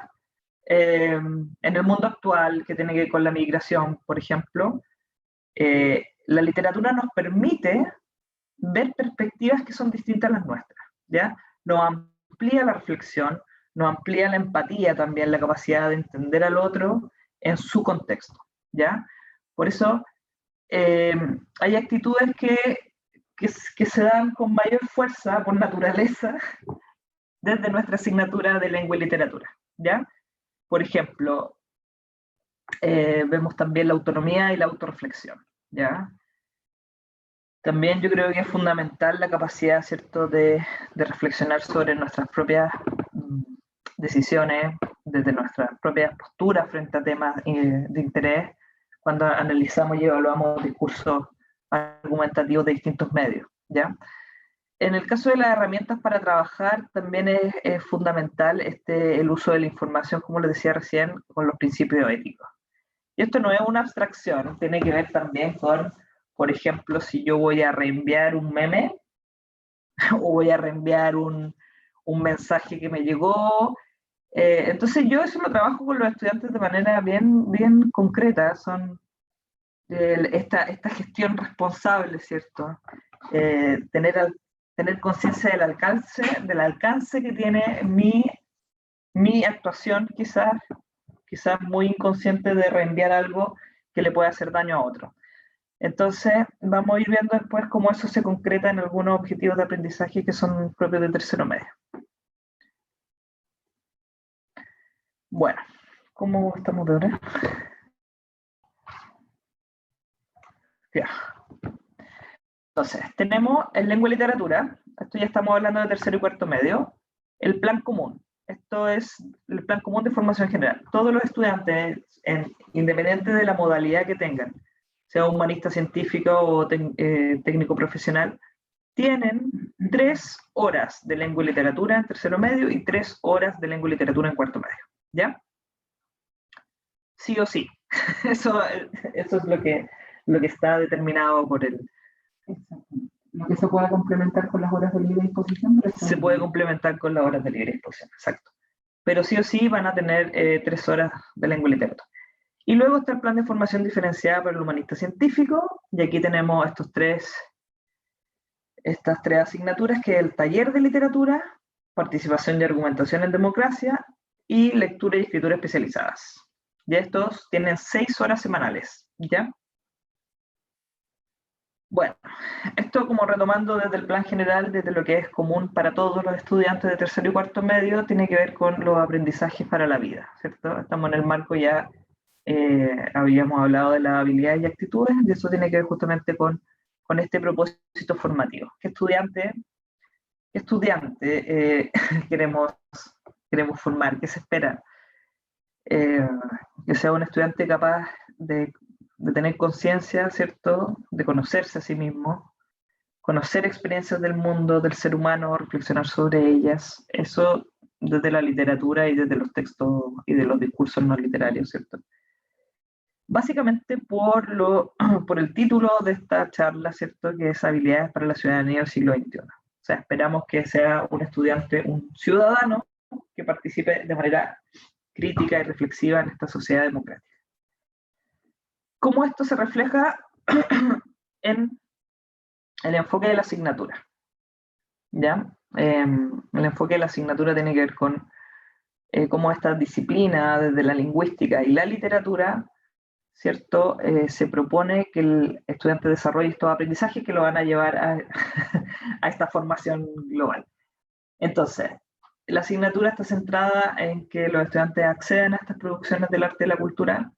en el mundo actual, que tiene que ver con la migración, por ejemplo, la literatura nos permite ver perspectivas que son distintas a las nuestras, ¿ya? Nos amplía la reflexión, nos amplía la empatía también, la capacidad de entender al otro en su contexto, ¿ya? Por eso hay actitudes que se dan con mayor fuerza, por naturaleza, desde nuestra asignatura de lengua y literatura, ¿ya? Por ejemplo, vemos también la autonomía y la autorreflexión, ¿ya? También yo creo que es fundamental la capacidad, ¿cierto?, de reflexionar sobre nuestras propias decisiones, desde nuestras propias posturas frente a temas de interés, cuando analizamos y evaluamos discursos argumentativos de distintos medios, ¿ya? En el caso de las herramientas para trabajar, también es fundamental el uso de la información, como les decía recién, con los principios éticos. Y esto no es una abstracción, tiene que ver también con, por ejemplo, si yo voy a reenviar un meme o voy a reenviar un mensaje que me llegó. Entonces yo eso lo trabajo con los estudiantes de manera bien concreta, son esta gestión responsable, ¿cierto? Tener conciencia del alcance que tiene mi actuación, quizás muy inconsciente, de reenviar algo que le puede hacer daño a otro. Entonces, vamos a ir viendo después cómo eso se concreta en algunos objetivos de aprendizaje que son propios de tercero medio. Bueno, ¿cómo estamos de hora? Ya. Entonces, tenemos en lengua y literatura, esto ya estamos hablando de tercero y cuarto medio, el plan común. Esto es el plan común de formación general. Todos los estudiantes, independiente de la modalidad que tengan, sea humanista científico o técnico profesional, tienen 3 horas de lengua y literatura en tercero medio y 3 horas de lengua y literatura en cuarto medio, ¿ya? Sí o sí. Eso es lo que está determinado por el... Lo que se pueda complementar con las horas de libre disposición. Se puede complementar con las horas de libre disposición, exacto. Pero sí o sí van a tener 3 horas de lengua y literatura. Y luego está el plan de formación diferenciada para el humanista científico, y aquí tenemos estas 3 asignaturas, que es el taller de literatura participación y argumentación en democracia, y lectura y escritura especializadas. Ya estos tienen 6 horas semanales, ¿ya? Bueno, esto como retomando desde el plan general, desde lo que es común para todos los estudiantes de tercero y cuarto medio, tiene que ver con los aprendizajes para la vida, ¿cierto? Estamos en el marco ya, habíamos hablado de las habilidades y actitudes, y eso tiene que ver justamente con este propósito formativo. ¿Qué estudiante queremos formar? ¿Qué se espera? Que sea un estudiante capaz de tener conciencia, ¿cierto? De conocerse a sí mismo, conocer experiencias del mundo, del ser humano, reflexionar sobre ellas. Eso desde la literatura y desde los textos y de los discursos no literarios, ¿cierto? Básicamente por el título de esta charla, ¿cierto? Que es Habilidades para la Ciudadanía del siglo XXI. O sea, esperamos que sea un estudiante, un ciudadano que participe de manera crítica y reflexiva en esta sociedad democrática. ¿Cómo esto se refleja en el enfoque de la asignatura? ¿Ya? El enfoque de la asignatura tiene que ver con cómo esta disciplina, desde la lingüística y la literatura, ¿cierto? Se propone que el estudiante desarrolle estos aprendizajes que lo van a llevar a esta formación global. Entonces, la asignatura está centrada en que los estudiantes accedan a estas producciones del arte y la cultura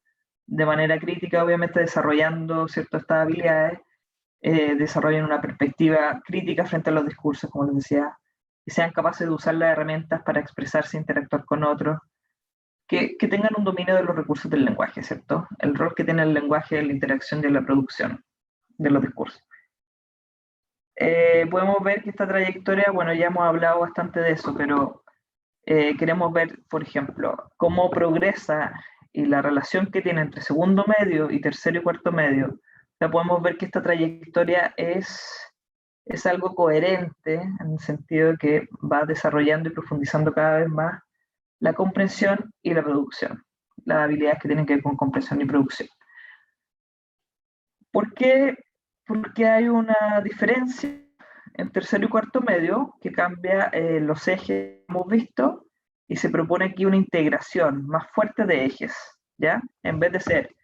de manera crítica, obviamente desarrollando, ¿cierto?, estas habilidades, desarrollen una perspectiva crítica frente a los discursos, como les decía, que sean capaces de usar las herramientas para expresarse e interactuar con otros, que tengan un dominio de los recursos del lenguaje, ¿cierto? El rol que tiene el lenguaje en la interacción y en la producción de los discursos. Podemos ver que esta trayectoria, bueno, ya hemos hablado bastante de eso, pero queremos ver, por ejemplo, cómo progresa y la relación que tiene entre segundo medio y tercero y cuarto medio. O sea, podemos ver que esta trayectoria es algo coherente en el sentido de que va desarrollando y profundizando cada vez más la comprensión y la producción, las habilidades que tienen que ver con comprensión y producción. ¿Por qué? Porque hay una diferencia en tercero y cuarto medio que cambia los ejes que hemos visto y se propone aquí una integración más fuerte de ejes, ¿ya? En vez de ser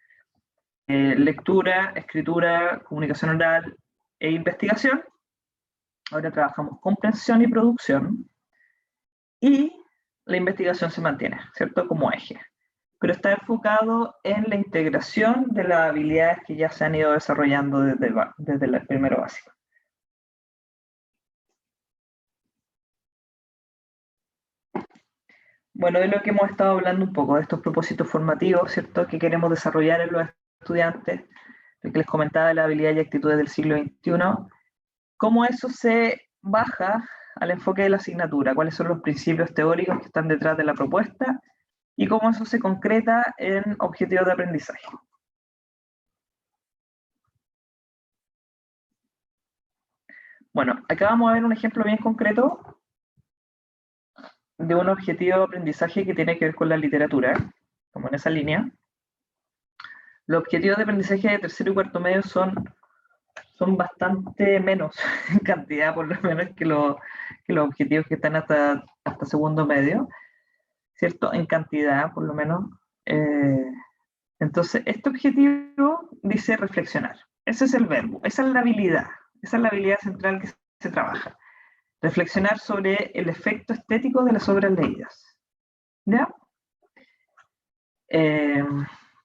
lectura, escritura, comunicación oral e investigación, ahora trabajamos comprensión y producción, y la investigación se mantiene, ¿cierto?, como eje, pero está enfocado en la integración de las habilidades que ya se han ido desarrollando desde el primero básico. Bueno, de lo que hemos estado hablando un poco, de estos propósitos formativos, ¿cierto?, que queremos desarrollar en los estudiantes, lo que les comentaba de la habilidad y actitudes del siglo XXI, cómo eso se baja al enfoque de la asignatura, cuáles son los principios teóricos que están detrás de la propuesta y cómo eso se concreta en objetivos de aprendizaje. Bueno, acá vamos a ver un ejemplo bien concreto de un objetivo de aprendizaje que tiene que ver con la literatura, como en esa línea. Los objetivos de aprendizaje de tercero y cuarto medio son bastante menos en cantidad, por lo menos, que los objetivos que están hasta segundo medio, ¿cierto? En cantidad, por lo menos. Entonces, este objetivo dice reflexionar. Ese es el verbo, esa es la habilidad central que se trabaja. Reflexionar sobre el efecto estético de las obras leídas. ¿Ya?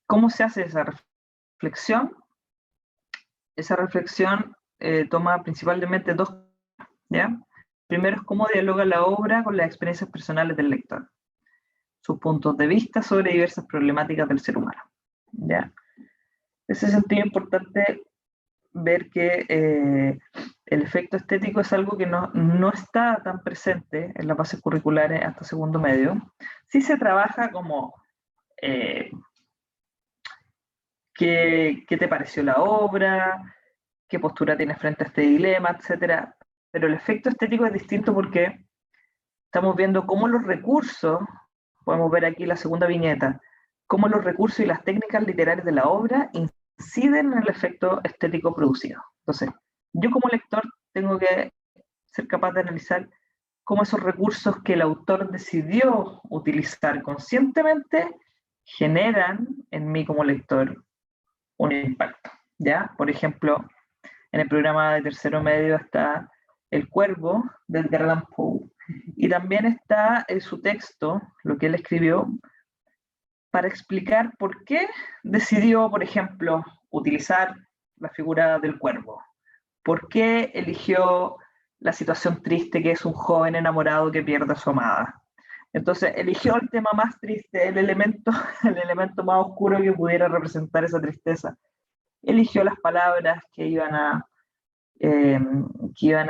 ¿Cómo se hace esa reflexión? Esa reflexión toma principalmente dos, ¿ya? Primero es cómo dialoga la obra con las experiencias personales del lector, sus puntos de vista sobre diversas problemáticas del ser humano, ¿ya? En ese sentido es importante ver que el efecto estético es algo que no está tan presente en las bases curriculares hasta segundo medio. Sí se trabaja como ¿qué te pareció la obra? ¿Qué postura tienes frente a este dilema? Etcétera. Pero el efecto estético es distinto porque estamos viendo cómo los recursos, podemos ver aquí la segunda viñeta, cómo los recursos y las técnicas literarias de la obra inciden en el efecto estético producido. Entonces, yo como lector tengo que ser capaz de analizar cómo esos recursos que el autor decidió utilizar conscientemente generan en mí como lector un impacto, ¿ya? Por ejemplo, en el programa de tercero medio está El Cuervo, de Edgar Allan Poe, y también está su texto, lo que él escribió, para explicar por qué decidió, por ejemplo, utilizar la figura del cuervo, por qué eligió la situación triste que es un joven enamorado que pierde a su amada. Entonces eligió el tema más triste, el elemento más oscuro que pudiera representar esa tristeza. Eligió las palabras que iban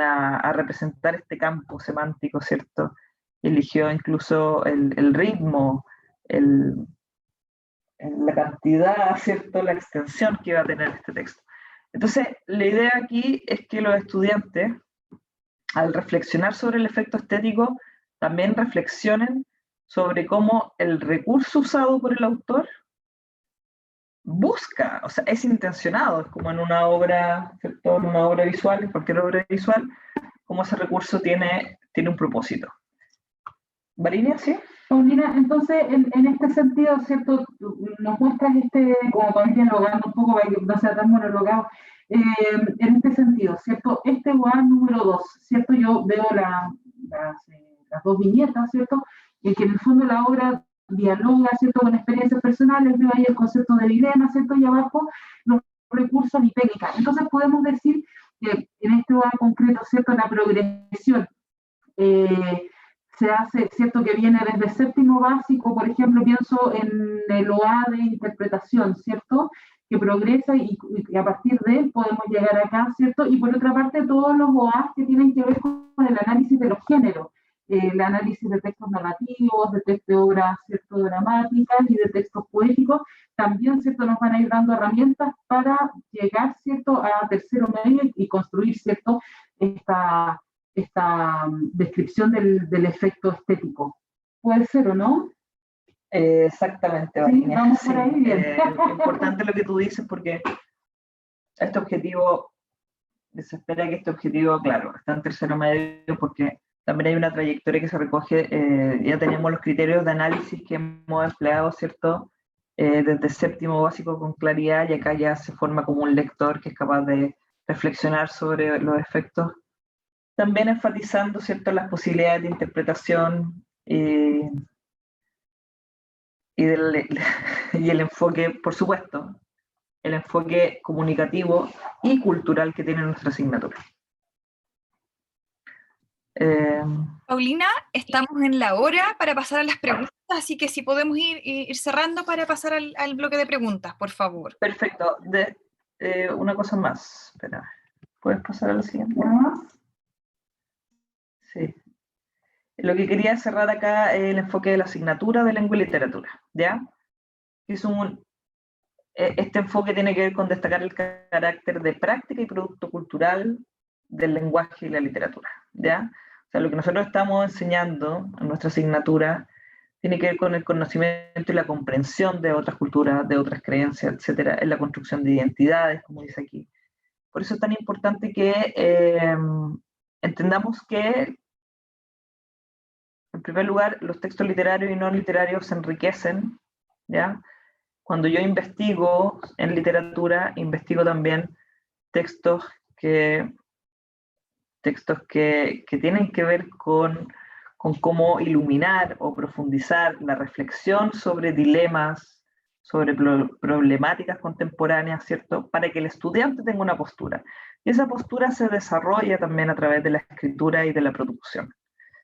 a representar este campo semántico, ¿cierto? Eligió incluso el ritmo, la cantidad, ¿cierto? La extensión que iba a tener este texto. Entonces, la idea aquí es que los estudiantes, al reflexionar sobre el efecto estético, también reflexionen sobre cómo el recurso usado por el autor busca, o sea, es intencionado, es como en una obra, ¿cierto? En una obra visual, en cualquier obra visual, cómo ese recurso tiene un propósito. ¿Varinia, sí? Paulina, entonces, en este sentido, ¿cierto? Nos muestras como para ir dialogando un poco, para que no sea tan monologado, en este sentido, ¿cierto? Este lugar número 2, ¿cierto? Yo veo las dos viñetas, ¿cierto? Que en el fondo la obra dialoga, ¿cierto? Con experiencias personales, veo ahí el concepto de dilema, ¿cierto? Y abajo los recursos y técnicas. Entonces podemos decir que en este lugar concreto, ¿cierto? La progresión se hace, ¿cierto? Que viene desde séptimo básico, por ejemplo, pienso en el OA de interpretación, ¿cierto? Que progresa y a partir de él podemos llegar acá, ¿cierto? Y por otra parte, todos los OA que tienen que ver con el análisis de los géneros, el análisis de textos narrativos, de obras, ¿cierto? Dramáticas y de textos poéticos, también, ¿cierto? Nos van a ir dando herramientas para llegar, ¿cierto? A tercero medio y construir, ¿cierto? Esta descripción del efecto estético. ¿Puede ser o no? Exactamente, Valeria. Sí, vamos por ahí, bien. Es importante lo que tú dices porque este objetivo, se espera que este objetivo, claro, está en tercero medio porque también hay una trayectoria que se recoge, ya tenemos los criterios de análisis que hemos empleado, ¿cierto? Desde séptimo básico con claridad y acá ya se forma como un lector que es capaz de reflexionar sobre los efectos, también enfatizando, ¿cierto?, las posibilidades de interpretación y el enfoque, por supuesto, el enfoque comunicativo y cultural que tiene nuestra asignatura. Paulina, estamos en la hora para pasar a las preguntas, así que si podemos ir cerrando para pasar al bloque de preguntas, por favor. Perfecto. Una cosa más. Espera, ¿puedes pasar a la siguiente? Sí. Lo que quería cerrar acá es el enfoque de la asignatura de lengua y literatura, ¿ya? Este enfoque tiene que ver con destacar el carácter de práctica y producto cultural del lenguaje y la literatura, ¿ya? O sea, lo que nosotros estamos enseñando en nuestra asignatura tiene que ver con el conocimiento y la comprensión de otras culturas, de otras creencias, etcétera, en la construcción de identidades, como dice aquí. Por eso es tan importante que entendamos que, en primer lugar, los textos literarios y no literarios se enriquecen, ¿ya? Cuando yo investigo en literatura, investigo también textos que tienen que ver con cómo iluminar o profundizar la reflexión sobre dilemas, sobre problemáticas contemporáneas, ¿cierto? Para que el estudiante tenga una postura. Y esa postura se desarrolla también a través de la escritura y de la producción.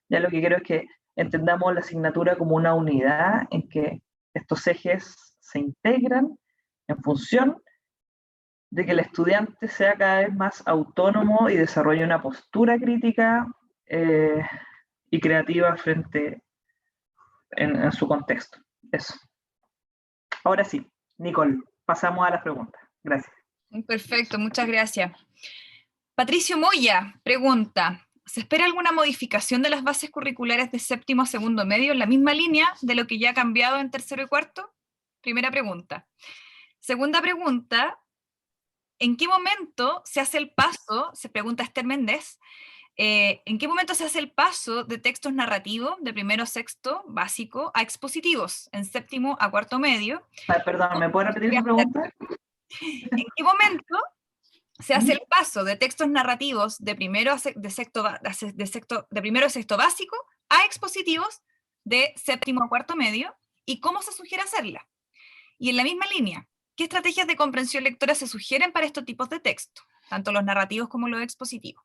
Ya lo que quiero es que entendamos la asignatura como una unidad en que estos ejes se integran en función de que el estudiante sea cada vez más autónomo y desarrolle una postura crítica y creativa frente en su contexto. Eso. Ahora sí, Nicole, pasamos a las preguntas. Gracias. Perfecto, muchas gracias. Patricio Moya pregunta, ¿se espera alguna modificación de las bases curriculares de séptimo a segundo medio en la misma línea de lo que ya ha cambiado en tercero y cuarto? Primera pregunta. Segunda pregunta, ¿en qué momento se hace el paso, se pregunta Esther Méndez, ¿En qué momento se hace el paso de textos narrativos de primero a sexto básico a expositivos, en séptimo a cuarto medio? Perdón, ¿me puede repetir su pregunta? ¿En qué momento se hace el paso de textos narrativos de primero a sexto básico a expositivos de séptimo a cuarto medio? ¿Y cómo se sugiere hacerla? Y en la misma línea, ¿qué estrategias de comprensión lectora se sugieren para estos tipos de texto, tanto los narrativos como los expositivos?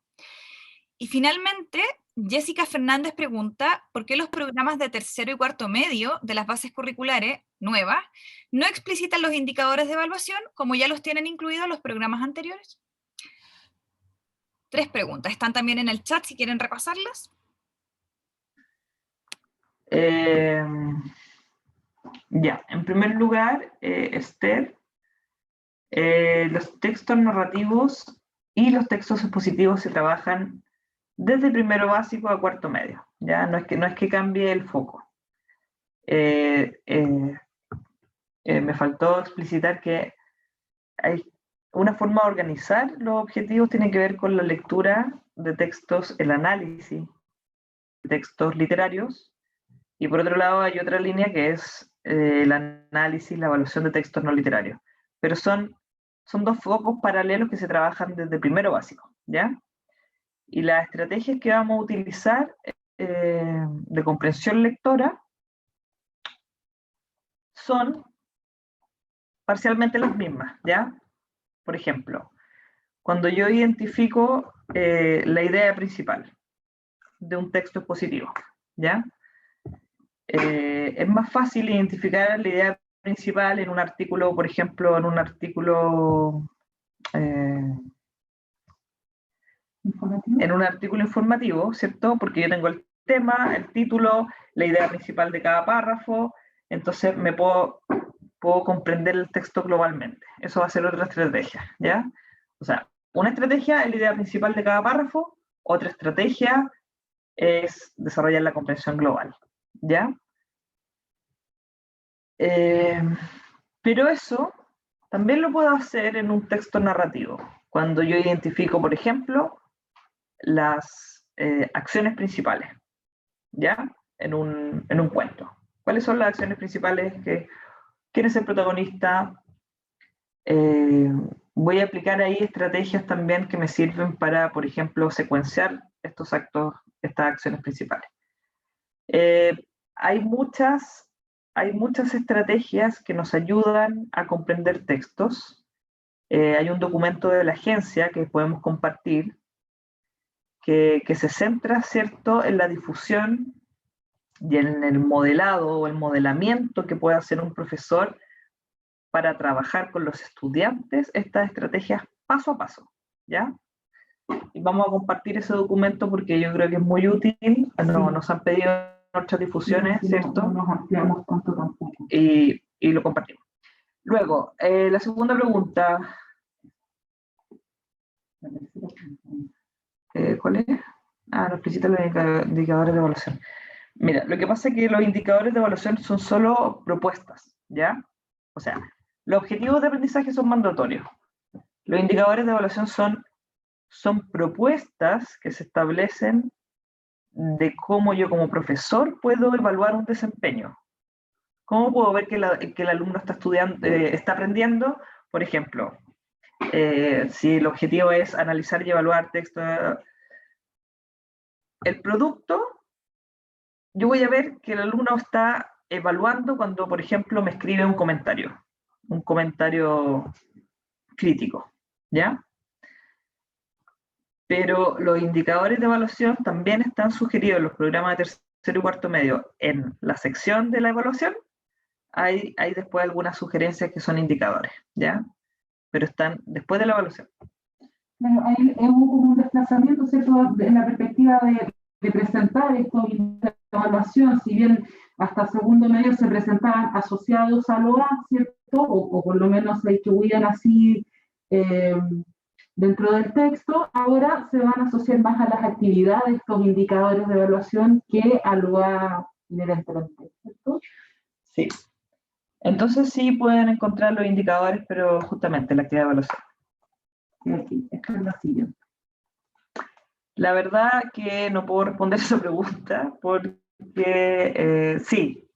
Y finalmente, Jessica Fernández pregunta por qué los programas de tercero y cuarto medio de las bases curriculares nuevas no explicitan los indicadores de evaluación como ya los tienen incluidos los programas anteriores. 3 preguntas, están también en el chat si quieren repasarlas. Ya, en primer lugar, Esther, los textos narrativos y los textos expositivos se trabajan desde primero básico a cuarto medio, ¿ya? No es que cambie el foco. Me faltó explicitar que hay una forma de organizar los objetivos tiene que ver con la lectura de textos, el análisis de textos literarios, y por otro lado hay otra línea que es el análisis, la evaluación de textos no literarios. Pero son 2 focos paralelos que se trabajan desde primero básico, ¿ya? Y las estrategias que vamos a utilizar de comprensión lectora son parcialmente las mismas, ¿ya? Por ejemplo, cuando yo identifico la idea principal de un texto expositivo, ¿ya? Es más fácil identificar la idea principal en un artículo, por ejemplo, en un artículo informativo, ¿cierto? Porque yo tengo el tema, el título, la idea principal de cada párrafo, entonces me puedo comprender el texto globalmente. Eso va a ser otra estrategia, ¿ya? O sea, una estrategia es la idea principal de cada párrafo, otra estrategia es desarrollar la comprensión global, ¿ya? Pero eso también lo puedo hacer en un texto narrativo, cuando yo identifico, por ejemplo, las acciones principales, ¿ya? En un cuento. ¿Cuáles son las acciones principales? ¿Quién es el protagonista? Voy a aplicar ahí estrategias también que me sirven para, por ejemplo, secuenciar estos actos, estas acciones principales. Hay muchas estrategias que nos ayudan a comprender textos. Hay un documento de la agencia que podemos compartir que se centra, ¿cierto?, en la difusión y en el modelado o el modelamiento que puede hacer un profesor para trabajar con los estudiantes estas estrategias paso a paso, ¿ya? Y vamos a compartir ese documento porque yo creo que es muy útil. Nos han pedido nuestras difusiones, ¿cierto? No nos ampliamos tanto tampoco. Y lo compartimos. Luego, la segunda pregunta. ¿Cuál es? No explicitan los indicadores de evaluación. Mira, lo que pasa es que los indicadores de evaluación son solo propuestas, ¿ya? O sea, los objetivos de aprendizaje son mandatorios. Los indicadores de evaluación son propuestas que se establecen de cómo yo como profesor puedo evaluar un desempeño. ¿Cómo puedo ver que el alumno está aprendiendo? Por ejemplo, si el objetivo es analizar y evaluar texto, el producto, yo voy a ver que el alumno está evaluando cuando, por ejemplo, me escribe un comentario crítico, ¿ya? Pero los indicadores de evaluación también están sugeridos en los programas de tercero y cuarto medio. En la sección de la evaluación hay después algunas sugerencias que son indicadores, ¿ya? Pero están después de la evaluación. Bueno, ahí hubo como un desplazamiento, ¿cierto?, en la perspectiva de presentar esto de evaluación, si bien hasta segundo medio se presentaban asociados a LOA, ¿cierto?, o por lo menos se distribuían así dentro del texto, ahora se van a asociar más a las actividades, estos indicadores de evaluación, que a LOA inherentemente, ¿cierto? Sí. Entonces sí pueden encontrar los indicadores, pero justamente la actividad de evaluación. Sí, aquí, esta es la siguiente. La verdad que no puedo responder esa pregunta porque sí,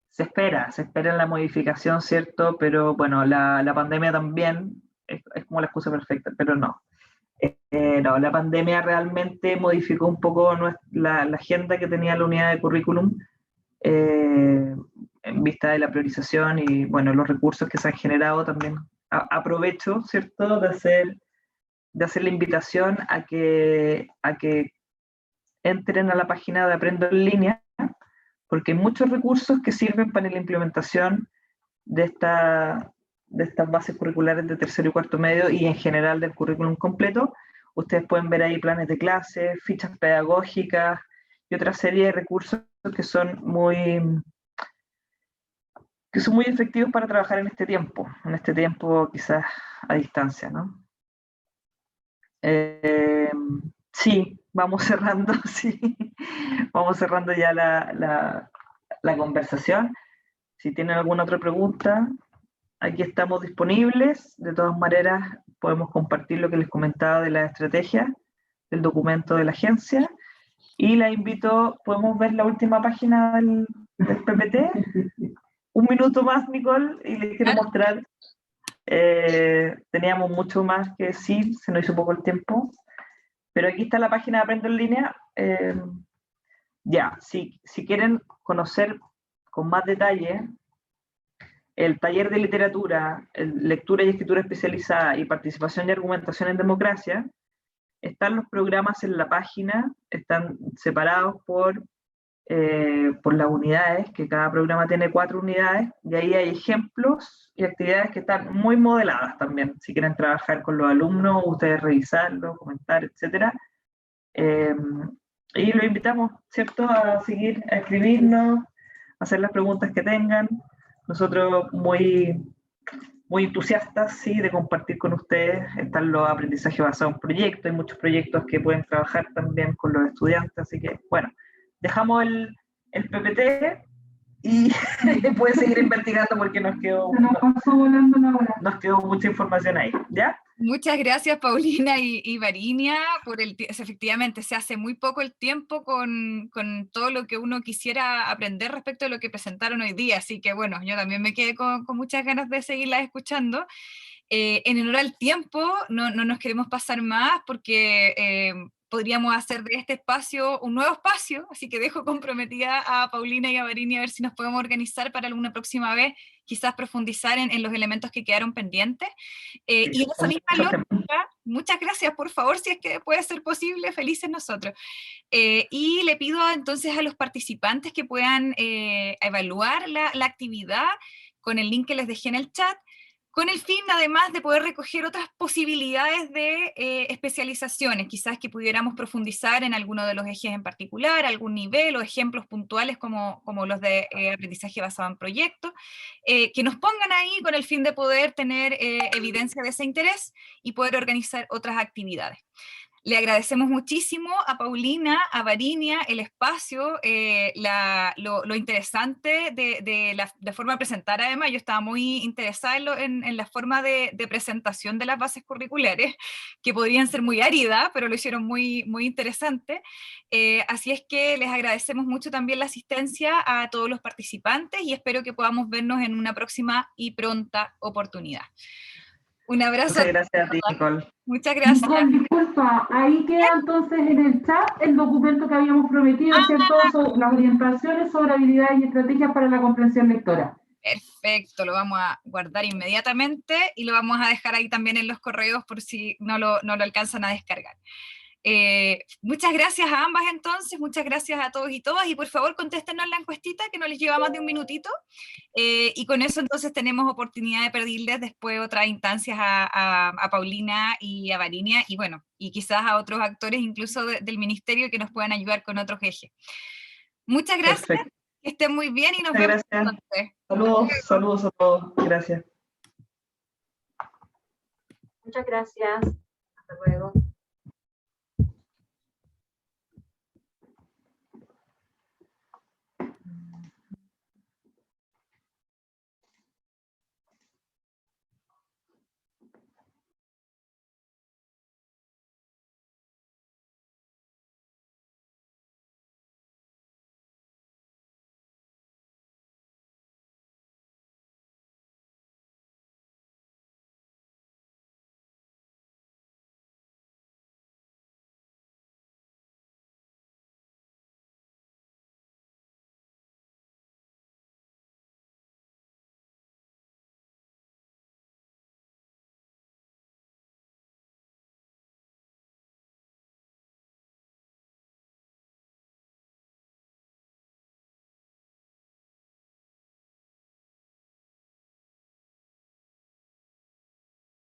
se espera la modificación, ¿cierto? Pero bueno, la pandemia también es como la excusa perfecta, pero no. No, la pandemia realmente modificó un poco la agenda que tenía la unidad de currículum en vista de la priorización y bueno, los recursos que se han generado también. Aprovecho, ¿cierto?, de hacer la invitación a que entren a la página de Aprendo en Línea, porque hay muchos recursos que sirven para la implementación de estas bases curriculares de tercero y cuarto medio y en general del currículum completo. Ustedes pueden ver ahí planes de clase, fichas pedagógicas y otra serie de recursos que son muy efectivos para trabajar en este tiempo quizás a distancia, ¿no? Sí, vamos cerrando, sí. Vamos cerrando ya la conversación. Si tienen alguna otra pregunta, aquí estamos disponibles. De todas maneras, podemos compartir lo que les comentaba de la estrategia, del documento de la agencia. Y la invito, podemos ver la última página del PPT. Un minuto más, Nicole, y les quiero mostrar. Teníamos mucho más que decir, se nos hizo poco el tiempo. Pero aquí está la página de Aprendo en Línea. Si quieren conocer con más detalle el taller de literatura, lectura y escritura especializada y participación y argumentación en democracia, están los programas en la página, están separados por las unidades, que cada programa tiene 4 unidades, y ahí hay ejemplos y actividades que están muy modeladas también, si quieren trabajar con los alumnos, ustedes revisarlo, comentar, etc. Y los invitamos, ¿cierto?, a seguir, a escribirnos, a hacer las preguntas que tengan. Nosotros muy entusiastas, sí, de compartir con ustedes. Están los aprendizajes basados en proyectos, hay muchos proyectos que pueden trabajar también con los estudiantes, así que, bueno, dejamos el PPT y pueden seguir investigando porque nos quedó mucha información ahí, ¿ya? Muchas gracias, Paulina y Varinia, por efectivamente, se hace muy poco el tiempo con todo lo que uno quisiera aprender respecto a lo que presentaron hoy día, así que bueno, yo también me quedé con muchas ganas de seguirlas escuchando. En honor al tiempo, no nos queremos pasar más porque podríamos hacer de este espacio un nuevo espacio, así que dejo comprometida a Paulina y a Varinia a ver si nos podemos organizar para alguna próxima vez, quizás profundizar en los elementos que quedaron pendientes. Y en esa misma lógica, muchas gracias, por favor, si es que puede ser posible, felices nosotros. Y le pido entonces a los participantes que puedan evaluar la actividad con el link que les dejé en el chat, con el fin, además, de poder recoger otras posibilidades de especializaciones, quizás que pudiéramos profundizar en alguno de los ejes en particular, algún nivel o ejemplos puntuales como los de aprendizaje basado en proyectos, que nos pongan ahí con el fin de poder tener evidencia de ese interés y poder organizar otras actividades. Le agradecemos muchísimo a Paulina, a Varinia, el espacio, lo interesante de la forma de presentar. Además, yo estaba muy interesada en la forma de presentación de las bases curriculares, que podrían ser muy áridas, pero lo hicieron muy, muy interesante. Así es que les agradecemos mucho también la asistencia a todos los participantes y espero que podamos vernos en una próxima y pronta oportunidad. Un abrazo. Muchas gracias a ti, Nicole. Muchas gracias. Nicole, disculpa, ahí queda entonces en el chat el documento que habíamos prometido, ¿cierto? Las orientaciones sobre habilidades y estrategias para la comprensión lectora. Perfecto, lo vamos a guardar inmediatamente y lo vamos a dejar ahí también en los correos por si no lo alcanzan a descargar. Muchas gracias a ambas entonces, muchas gracias a todos y todas, y por favor contéstenos la encuestita que no les lleva más de un minutito, y con eso entonces tenemos oportunidad de pedirles después otras instancias a Paulina y a Varinia, y bueno, y quizás a otros actores incluso del ministerio que nos puedan ayudar con otros ejes. Muchas gracias, perfecto. Que estén muy bien y nos vemos entonces. Saludos a todos, gracias. Muchas gracias, hasta luego.